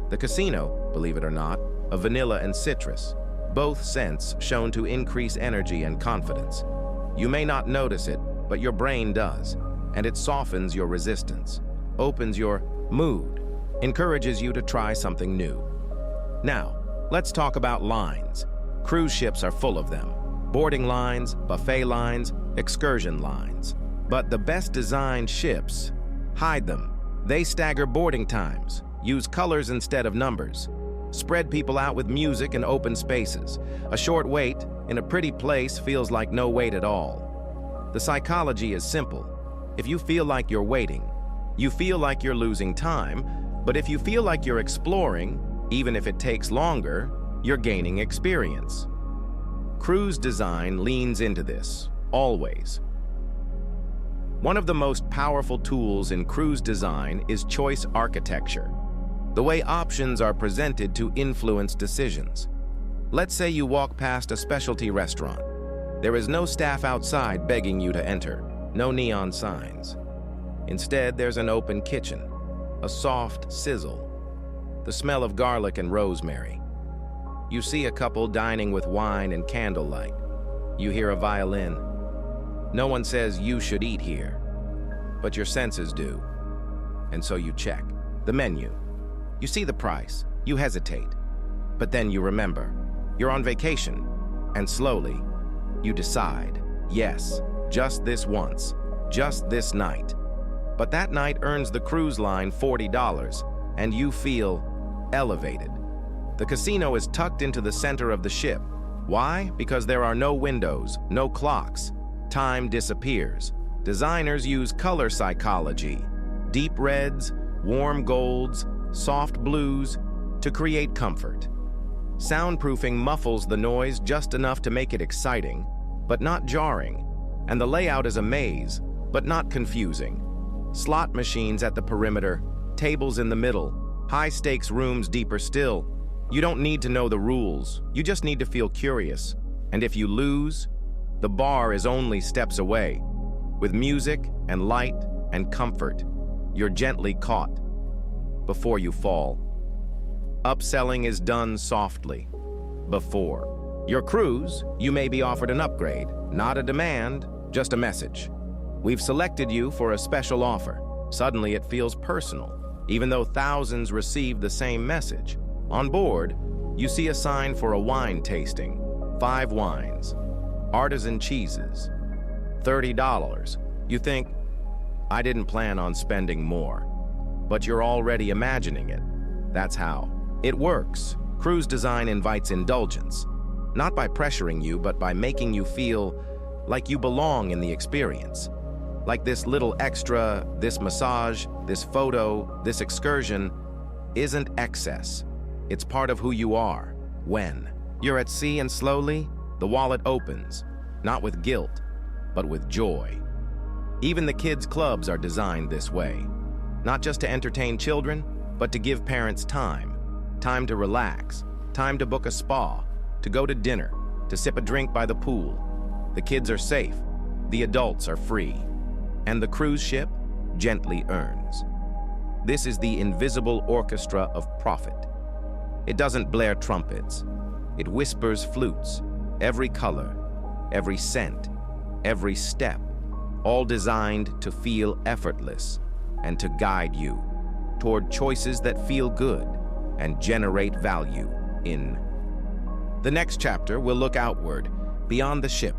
the casino, believe it or not, of vanilla and citrus, both scents shown to increase energy and confidence. You may not notice it, but your brain does, and it softens your resistance, opens your mood, encourages you to try something new. Now, Let's talk about lines. Cruise ships are full of them. Boarding lines, buffet lines, excursion lines. But the best designed ships hide them. They stagger boarding times, use colors instead of numbers, spread people out with music and open spaces. A short wait in a pretty place feels like no wait at all. The psychology is simple. If you feel like you're waiting, you feel like you're losing time, but if you feel like you're exploring, even if it takes longer, you're gaining experience. Cruise design leans into this, always. One of the most powerful tools in cruise design is choice architecture, the way options are presented to influence decisions. Let's say you walk past a specialty restaurant. There is no staff outside begging you to enter, no neon signs. Instead, there's an open kitchen, a soft sizzle, the smell of garlic and rosemary. You see a couple dining with wine and candlelight. You hear a violin. No one says you should eat here, but your senses do. And so you check the menu. You see the price. You hesitate. But then you remember. You're on vacation. And slowly, you decide, yes, just this once, just this night. But that night earns the cruise line $40, and you feel elevated. The casino is tucked into the center of the ship. Why? Because there are no windows, no clocks. Time disappears. Designers use color psychology, deep reds, warm golds, soft blues, to create comfort. Soundproofing muffles the noise just enough to make it exciting, but not jarring. And the layout is a maze, but not confusing. Slot machines at the perimeter, tables in the middle, high-stakes rooms deeper still. You don't need to know the rules, you just need to feel curious. And if you lose, the bar is only steps away. With music and light and comfort, you're gently caught before you fall. Upselling is done softly. Before your cruise, you may be offered an upgrade, not a demand, just a message. We've selected you for a special offer. Suddenly it feels personal, even though thousands receive the same message. On board, you see a sign for a wine tasting, 5 wines, artisan cheeses, $30. You think, I didn't plan on spending more, but you're already imagining it. That's how it works. Cruise design invites indulgence, not by pressuring you, but by making you feel like you belong in the experience. Like this little extra, this massage, this photo, this excursion isn't excess. It's part of who you are. When you're at sea and slowly, the wallet opens, not with guilt, but with joy. Even the kids' clubs are designed this way, not just to entertain children, but to give parents time to relax, time to book a spa, to go to dinner, to sip a drink by the pool. The kids are safe, the adults are free, and the cruise ship gently earns. This is the invisible orchestra of profit. It doesn't blare trumpets. It whispers flutes, every color, every scent, every step, all designed to feel effortless and to guide you toward choices that feel good and generate value in. The next chapter will look outward, beyond the ship.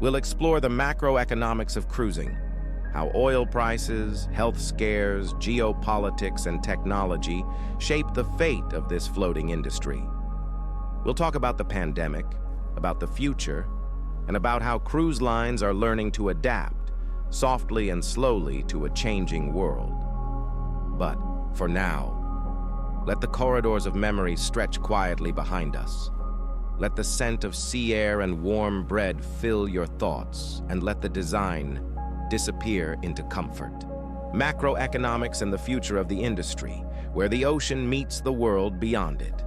We'll explore the macroeconomics of cruising, how oil prices, health scares, geopolitics, and technology shape the fate of this floating industry. We'll talk about the pandemic, about the future, and about how cruise lines are learning to adapt, softly and slowly, to a changing world. But for now, let the corridors of memory stretch quietly behind us. Let the scent of sea air and warm bread fill your thoughts, and let the design disappear into comfort. Macroeconomics and the future of the industry, where the ocean meets the world beyond it.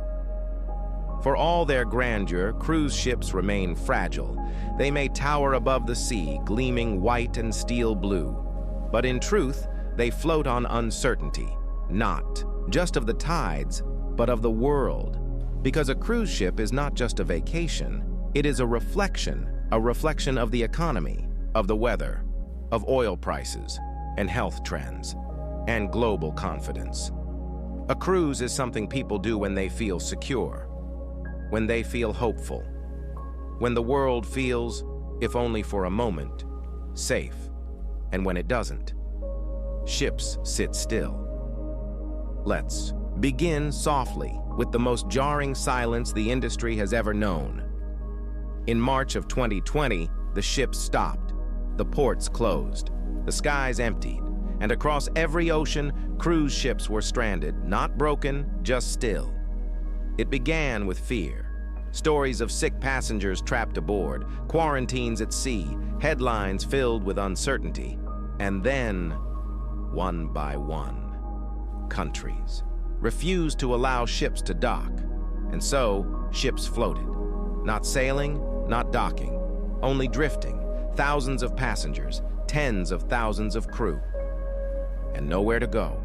For all their grandeur, cruise ships remain fragile. They may tower above the sea, gleaming white and steel blue. But in truth, they float on uncertainty, not just of the tides, but of the world. Because a cruise ship is not just a vacation, it is a reflection of the economy, of the weather, of oil prices, and health trends, and global confidence. A cruise is something people do when they feel secure, when they feel hopeful, when the world feels, if only for a moment, safe, and when it doesn't, ships sit still. Let's begin softly with the most jarring silence the industry has ever known. In March of 2020, the ships stopped, the ports closed, the skies emptied, and across every ocean, cruise ships were stranded, not broken, just still. It began with fear. Stories of sick passengers trapped aboard, quarantines at sea, headlines filled with uncertainty. And then, one by one, countries refused to allow ships to dock. And so, ships floated. Not sailing, not docking, only drifting, thousands of passengers, tens of thousands of crew, and nowhere to go.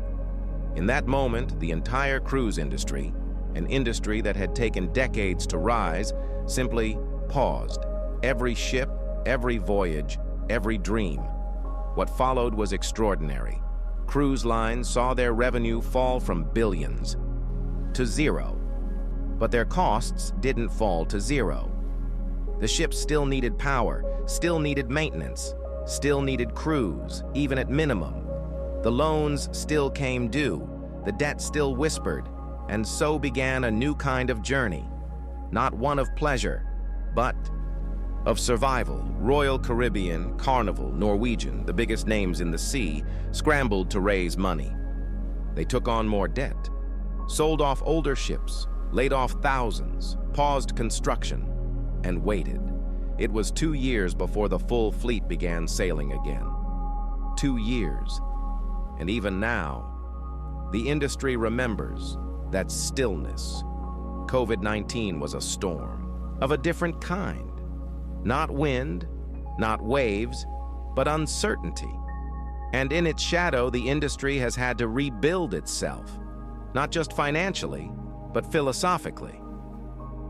In that moment, the entire cruise industry, an industry that had taken decades to rise, simply paused. Every ship, every voyage, every dream. What followed was extraordinary. Cruise lines saw their revenue fall from billions to zero. But their costs didn't fall to zero. The ships still needed power, still needed maintenance, still needed crews, even at minimum. The loans still came due, the debt still whispered, and so began a new kind of journey. Not one of pleasure, but of survival. Royal Caribbean, Carnival, Norwegian, the biggest names in the sea, scrambled to raise money. They took on more debt, sold off older ships, laid off thousands, paused construction, and waited. It was 2 years before the full fleet began sailing again. 2 years. And even now, the industry remembers that stillness. COVID-19 was a storm of a different kind. Not wind, not waves, but uncertainty. And in its shadow, the industry has had to rebuild itself, not just financially, but philosophically.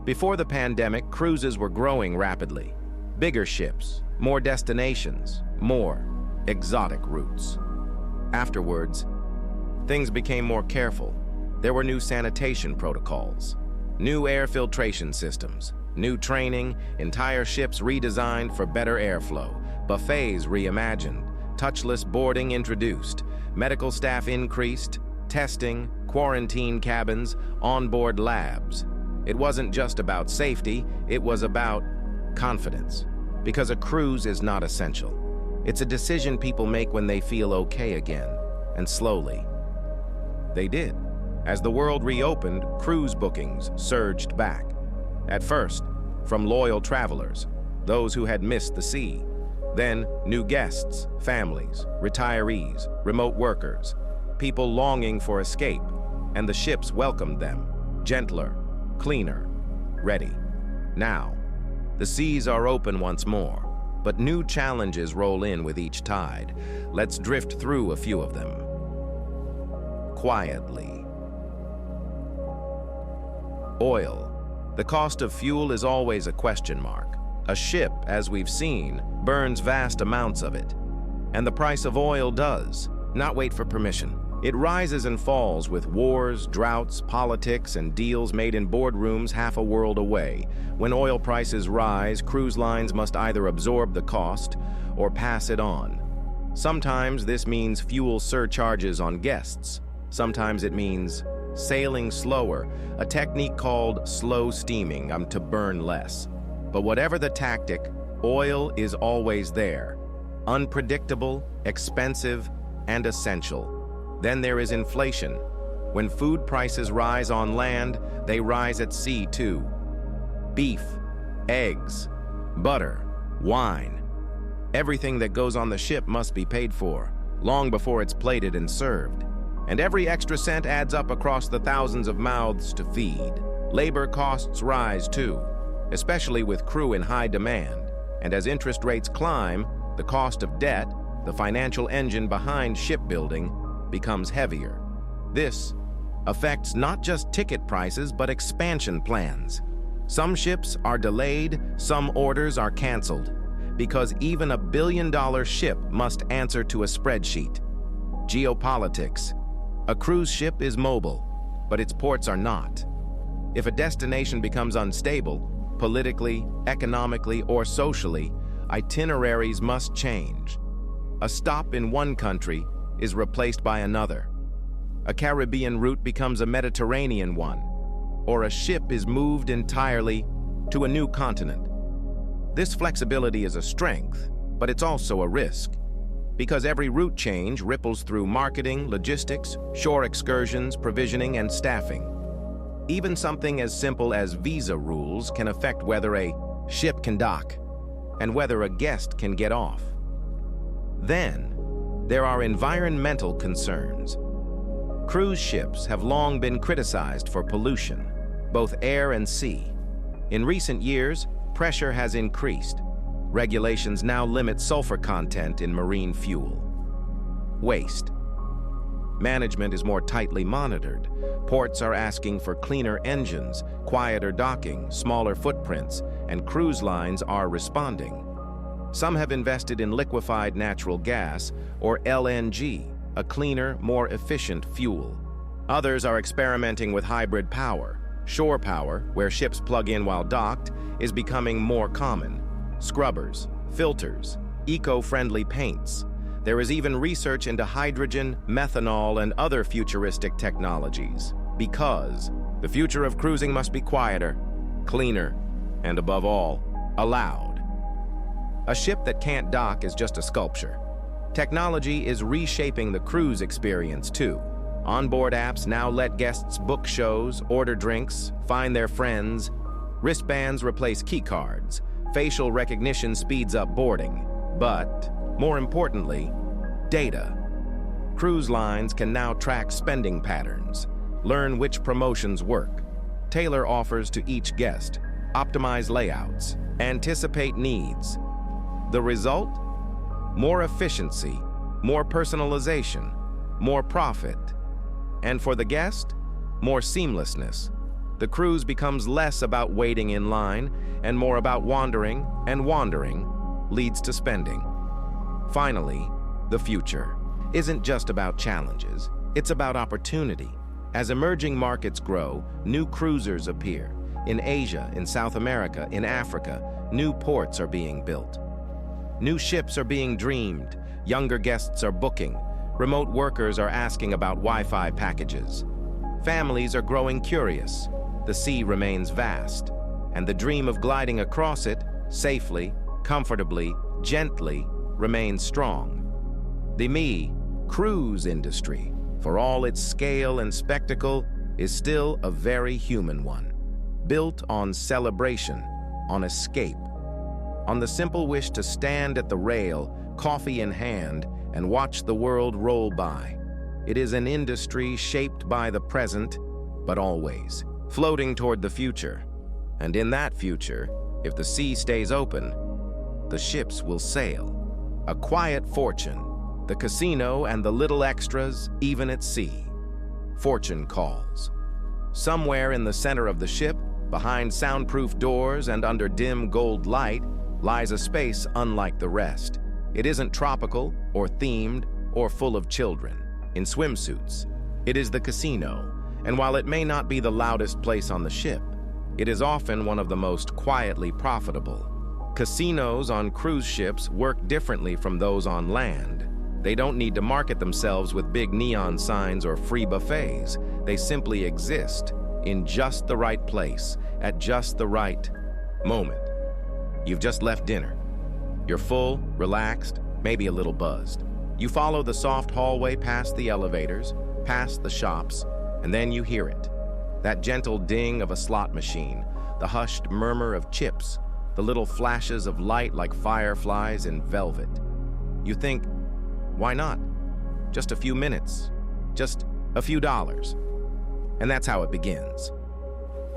Before the pandemic, cruises were growing rapidly. Bigger ships, more destinations, more exotic routes. Afterwards, things became more careful. There were new sanitation protocols, new air filtration systems, new training, entire ships redesigned for better airflow, buffets reimagined, touchless boarding introduced, medical staff increased, testing, quarantine cabins, onboard labs. It wasn't just about safety, it was about confidence. Because a cruise is not essential. It's a decision people make when they feel okay again, and slowly, they did. As the world reopened, cruise bookings surged back. At first, from loyal travelers, those who had missed the sea. Then, new guests, families, retirees, remote workers, people longing for escape, and the ships welcomed them, gentler, cleaner, ready. Now, the seas are open once more, but new challenges roll in with each tide. Let's drift through a few of them. Quietly. Oil. The cost of fuel is always a question mark. A ship, as we've seen, burns vast amounts of it. And the price of oil does not wait for permission. It rises and falls with wars, droughts, politics, and deals made in boardrooms half a world away. When oil prices rise, cruise lines must either absorb the cost or pass it on. Sometimes this means fuel surcharges on guests. Sometimes it means sailing slower, a technique called slow steaming, to burn less. But whatever the tactic, oil is always there. Unpredictable, expensive, and essential. Then there is inflation. When food prices rise on land, they rise at sea too. Beef, eggs, butter, wine. Everything that goes on the ship must be paid for, long before it's plated and served. And every extra cent adds up across the thousands of mouths to feed. Labor costs rise too, especially with crew in high demand. And as interest rates climb, the cost of debt, the financial engine behind shipbuilding, becomes heavier. This affects not just ticket prices, but expansion plans. Some ships are delayed, some orders are canceled, because even a billion-dollar ship must answer to a spreadsheet. Geopolitics. A cruise ship is mobile, but its ports are not. If a destination becomes unstable, politically, economically, or socially, itineraries must change. A stop in one country is replaced by another. A Caribbean route becomes a Mediterranean one, or a ship is moved entirely to a new continent. This flexibility is a strength, but it's also a risk, because every route change ripples through marketing, logistics, shore excursions, provisioning, and staffing. Even something as simple as visa rules can affect whether a ship can dock and whether a guest can get off. Then, there are environmental concerns. Cruise ships have long been criticized for pollution, both air and sea. In recent years, pressure has increased. Regulations now limit sulfur content in marine fuel. Waste. Management is more tightly monitored. Ports are asking for cleaner engines, quieter docking, smaller footprints, and cruise lines are responding. Some have invested in liquefied natural gas, or LNG, a cleaner, more efficient fuel. Others are experimenting with hybrid power. Shore power, where ships plug in while docked, is becoming more common. Scrubbers, filters, eco-friendly paints. There is even research into hydrogen, methanol, and other futuristic technologies, because the future of cruising must be quieter, cleaner, and above all, allowed. A ship that can't dock is just a sculpture. Technology is reshaping the cruise experience too. Onboard apps now let guests book shows, order drinks, find their friends. Wristbands replace key cards. Facial recognition speeds up boarding. But, more importantly, data. Cruise lines can now track spending patterns, learn which promotions work, tailor offers to each guest, optimize layouts, anticipate needs. The result? More efficiency, more personalization, more profit. And for the guest, more seamlessness. The cruise becomes less about waiting in line and more about wandering, and wandering leads to spending. Finally, the future isn't just about challenges, it's about opportunity. As emerging markets grow, new cruisers appear. In Asia, in South America, in Africa, new ports are being built. New ships are being dreamed, younger guests are booking, remote workers are asking about Wi-Fi packages. Families are growing curious. The sea remains vast, and the dream of gliding across it, safely, comfortably, gently, remains strong. The cruise industry, for all its scale and spectacle, is still a very human one, built on celebration, on escape, on the simple wish to stand at the rail, coffee in hand, and watch the world roll by. It is an industry shaped by the present, but always floating toward the future. And in that future, if the sea stays open, the ships will sail. A quiet fortune, the casino and the little extras, even at sea. Fortune calls. Somewhere in the center of the ship, behind soundproof doors and under dim gold light, lies a space unlike the rest. It isn't tropical or themed or full of children in swimsuits. It is the casino, and while it may not be the loudest place on the ship, it is often one of the most quietly profitable. Casinos on cruise ships work differently from those on land. They don't need to market themselves with big neon signs or free buffets. They simply exist in just the right place, at just the right moment. You've just left dinner. You're full, relaxed, maybe a little buzzed. You follow the soft hallway past the elevators, past the shops, and then you hear it. That gentle ding of a slot machine, the hushed murmur of chips, the little flashes of light like fireflies in velvet. You think, why not? Just a few minutes, just a few dollars. And that's how it begins.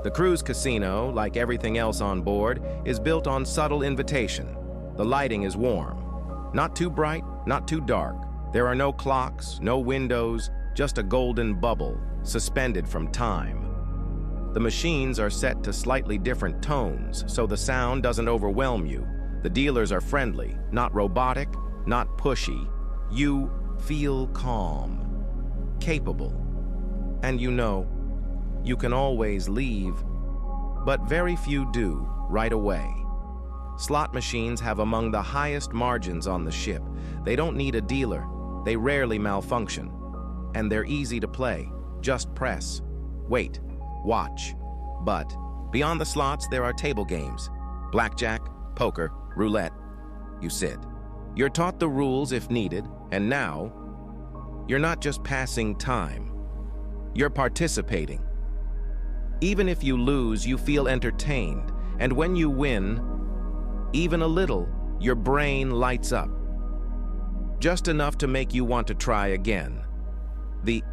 The cruise casino, like everything else on board, is built on subtle invitation. The lighting is warm. Not too bright, not too dark. There are no clocks, no windows, just a golden bubble suspended from time. The machines are set to slightly different tones, so the sound doesn't overwhelm you. The dealers are friendly, not robotic, not pushy. You feel calm, capable, and you know you can always leave, but very few do right away. Slot machines have among the highest margins on the ship. They don't need a dealer. They rarely malfunction. And they're easy to play. Just press, wait, watch. But beyond the slots, there are table games. Blackjack, poker, roulette. You sit. You're taught the rules if needed, and now, you're not just passing time. You're participating. Even if you lose, you feel entertained, and when you win, even a little, your brain lights up. Just enough to make you want to try again. The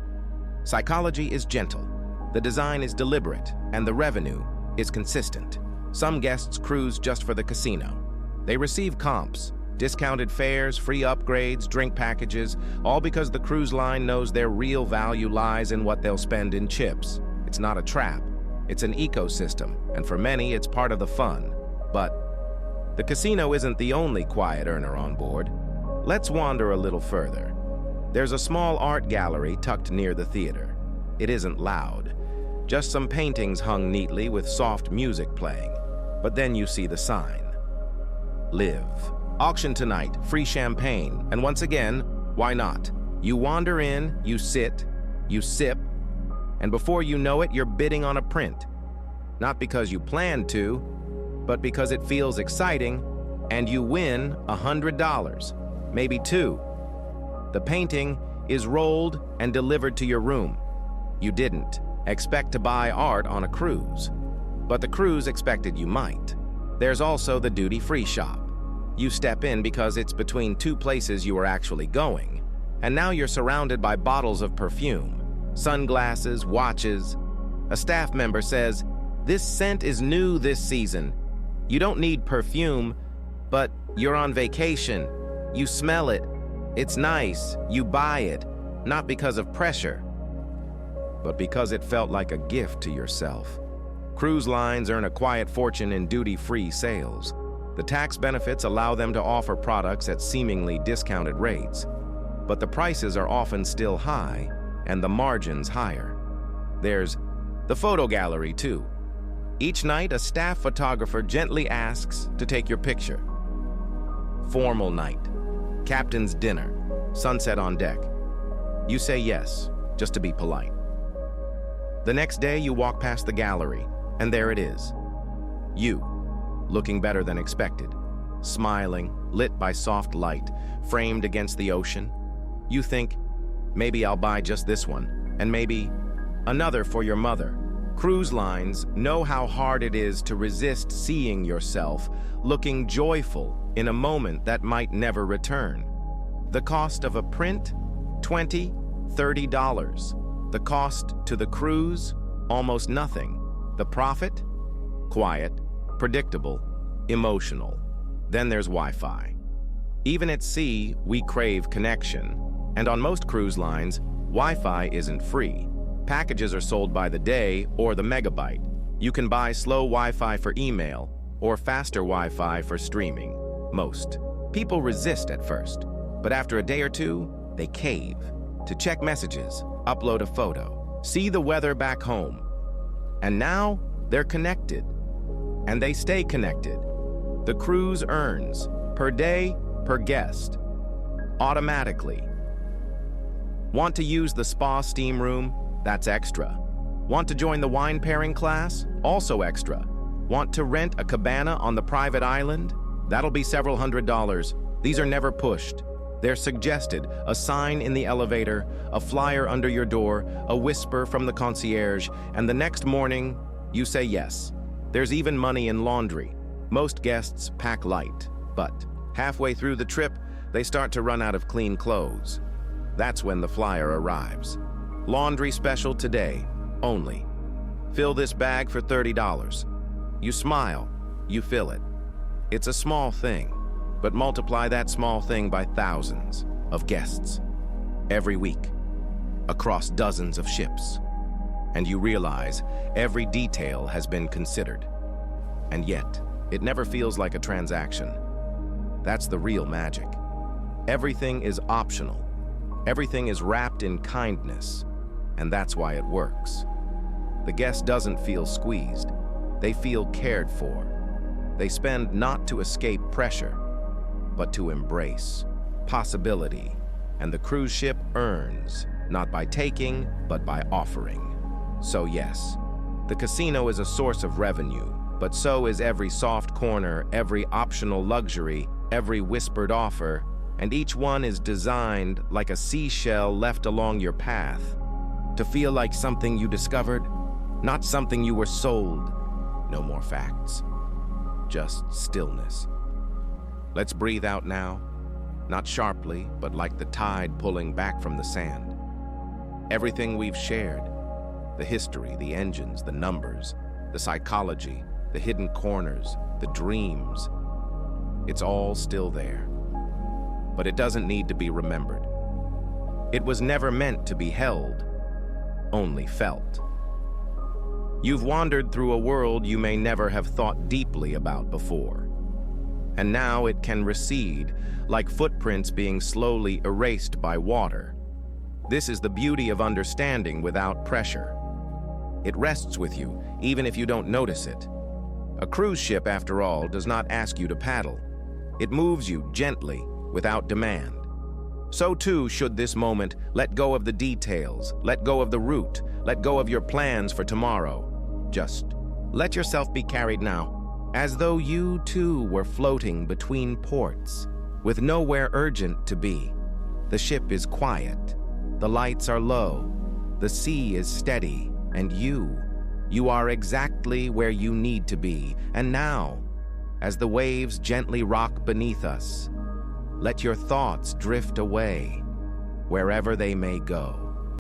psychology is gentle, the design is deliberate, and the revenue is consistent. Some guests cruise just for the casino. They receive comps, discounted fares, free upgrades, drink packages, all because the cruise line knows their real value lies in what they'll spend in chips. It's not a trap. It's an ecosystem, and for many, it's part of the fun. But the casino isn't the only quiet earner on board. Let's wander a little further. There's a small art gallery tucked near the theater. It isn't loud, just some paintings hung neatly with soft music playing. But then you see the sign. Live. Auction tonight, free champagne, and once again, why not? You wander in, you sit, you sip, and before you know it, you're bidding on a print. Not because you planned to, but because it feels exciting, and you win $100, maybe two. The painting is rolled and delivered to your room. You didn't expect to buy art on a cruise, but the cruise expected you might. There's also the duty-free shop. You step in because it's between two places you are actually going, and now you're surrounded by bottles of perfume, sunglasses, watches. A staff member says, "This scent is new this season." You don't need perfume, but you're on vacation. You smell it. It's nice. You buy it, not because of pressure, but because it felt like a gift to yourself. Cruise lines earn a quiet fortune in duty-free sales. The tax benefits allow them to offer products at seemingly discounted rates, but the prices are often still high and the margins higher. There's the photo gallery, too. Each night, a staff photographer gently asks to take your picture. Formal night, captain's dinner, sunset on deck. You say yes, just to be polite. The next day, you walk past the gallery, and there it is. You, looking better than expected, smiling, lit by soft light, framed against the ocean. You think, maybe I'll buy just this one, and maybe another for your mother. Cruise lines know how hard it is to resist seeing yourself looking joyful in a moment that might never return. The cost of a print? $20, $30. The cost to the cruise? Almost nothing. The profit? Quiet, predictable, emotional. Then there's Wi-Fi. Even at sea, we crave connection. And on most cruise lines, Wi-Fi isn't free. Packages are sold by the day or the megabyte. You can buy slow Wi-Fi for email or faster Wi-Fi for streaming. Most people resist at first, but after a day or two, they cave. To check messages, upload a photo, see the weather back home. And now, they're connected. And they stay connected. The cruise earns, per day, per guest, automatically. Want to use the spa steam room? That's extra. Want to join the wine pairing class? Also extra. Want to rent a cabana on the private island? That'll be several $100s. These are never pushed. They're suggested, a sign in the elevator, a flyer under your door, a whisper from the concierge, and the next morning, you say yes. There's even money in laundry. Most guests pack light, but halfway through the trip, they start to run out of clean clothes. That's when the flyer arrives. Laundry special today, only. Fill this bag for $30. You smile, you fill it. It's a small thing, but multiply that small thing by thousands of guests every week, across dozens of ships. And you realize every detail has been considered. And yet, it never feels like a transaction. That's the real magic. Everything is optional. Everything is wrapped in kindness, and that's why it works. The guest doesn't feel squeezed. They feel cared for. They spend not to escape pressure, but to embrace possibility. And the cruise ship earns, not by taking, but by offering. So yes, the casino is a source of revenue, but so is every soft corner, every optional luxury, every whispered offer, and each one is designed like a seashell left along your path, to feel like something you discovered, not something you were sold. No more facts, just stillness. Let's breathe out now, not sharply, but like the tide pulling back from the sand. Everything we've shared, the history, the engines, the numbers, the psychology, the hidden corners, the dreams, it's all still there. But it doesn't need to be remembered. It was never meant to be held, only felt. You've wandered through a world you may never have thought deeply about before. And now it can recede, like footprints being slowly erased by water. This is the beauty of understanding without pressure. It rests with you, even if you don't notice it. A cruise ship, after all, does not ask you to paddle. It moves you gently, without demand. So too should this moment. Let go of the details, let go of the route, let go of your plans for tomorrow. Just let yourself be carried now, as though you too were floating between ports, with nowhere urgent to be. The ship is quiet, the lights are low, the sea is steady, and you are exactly where you need to be. And now, as the waves gently rock beneath us, let your thoughts drift away, wherever they may go.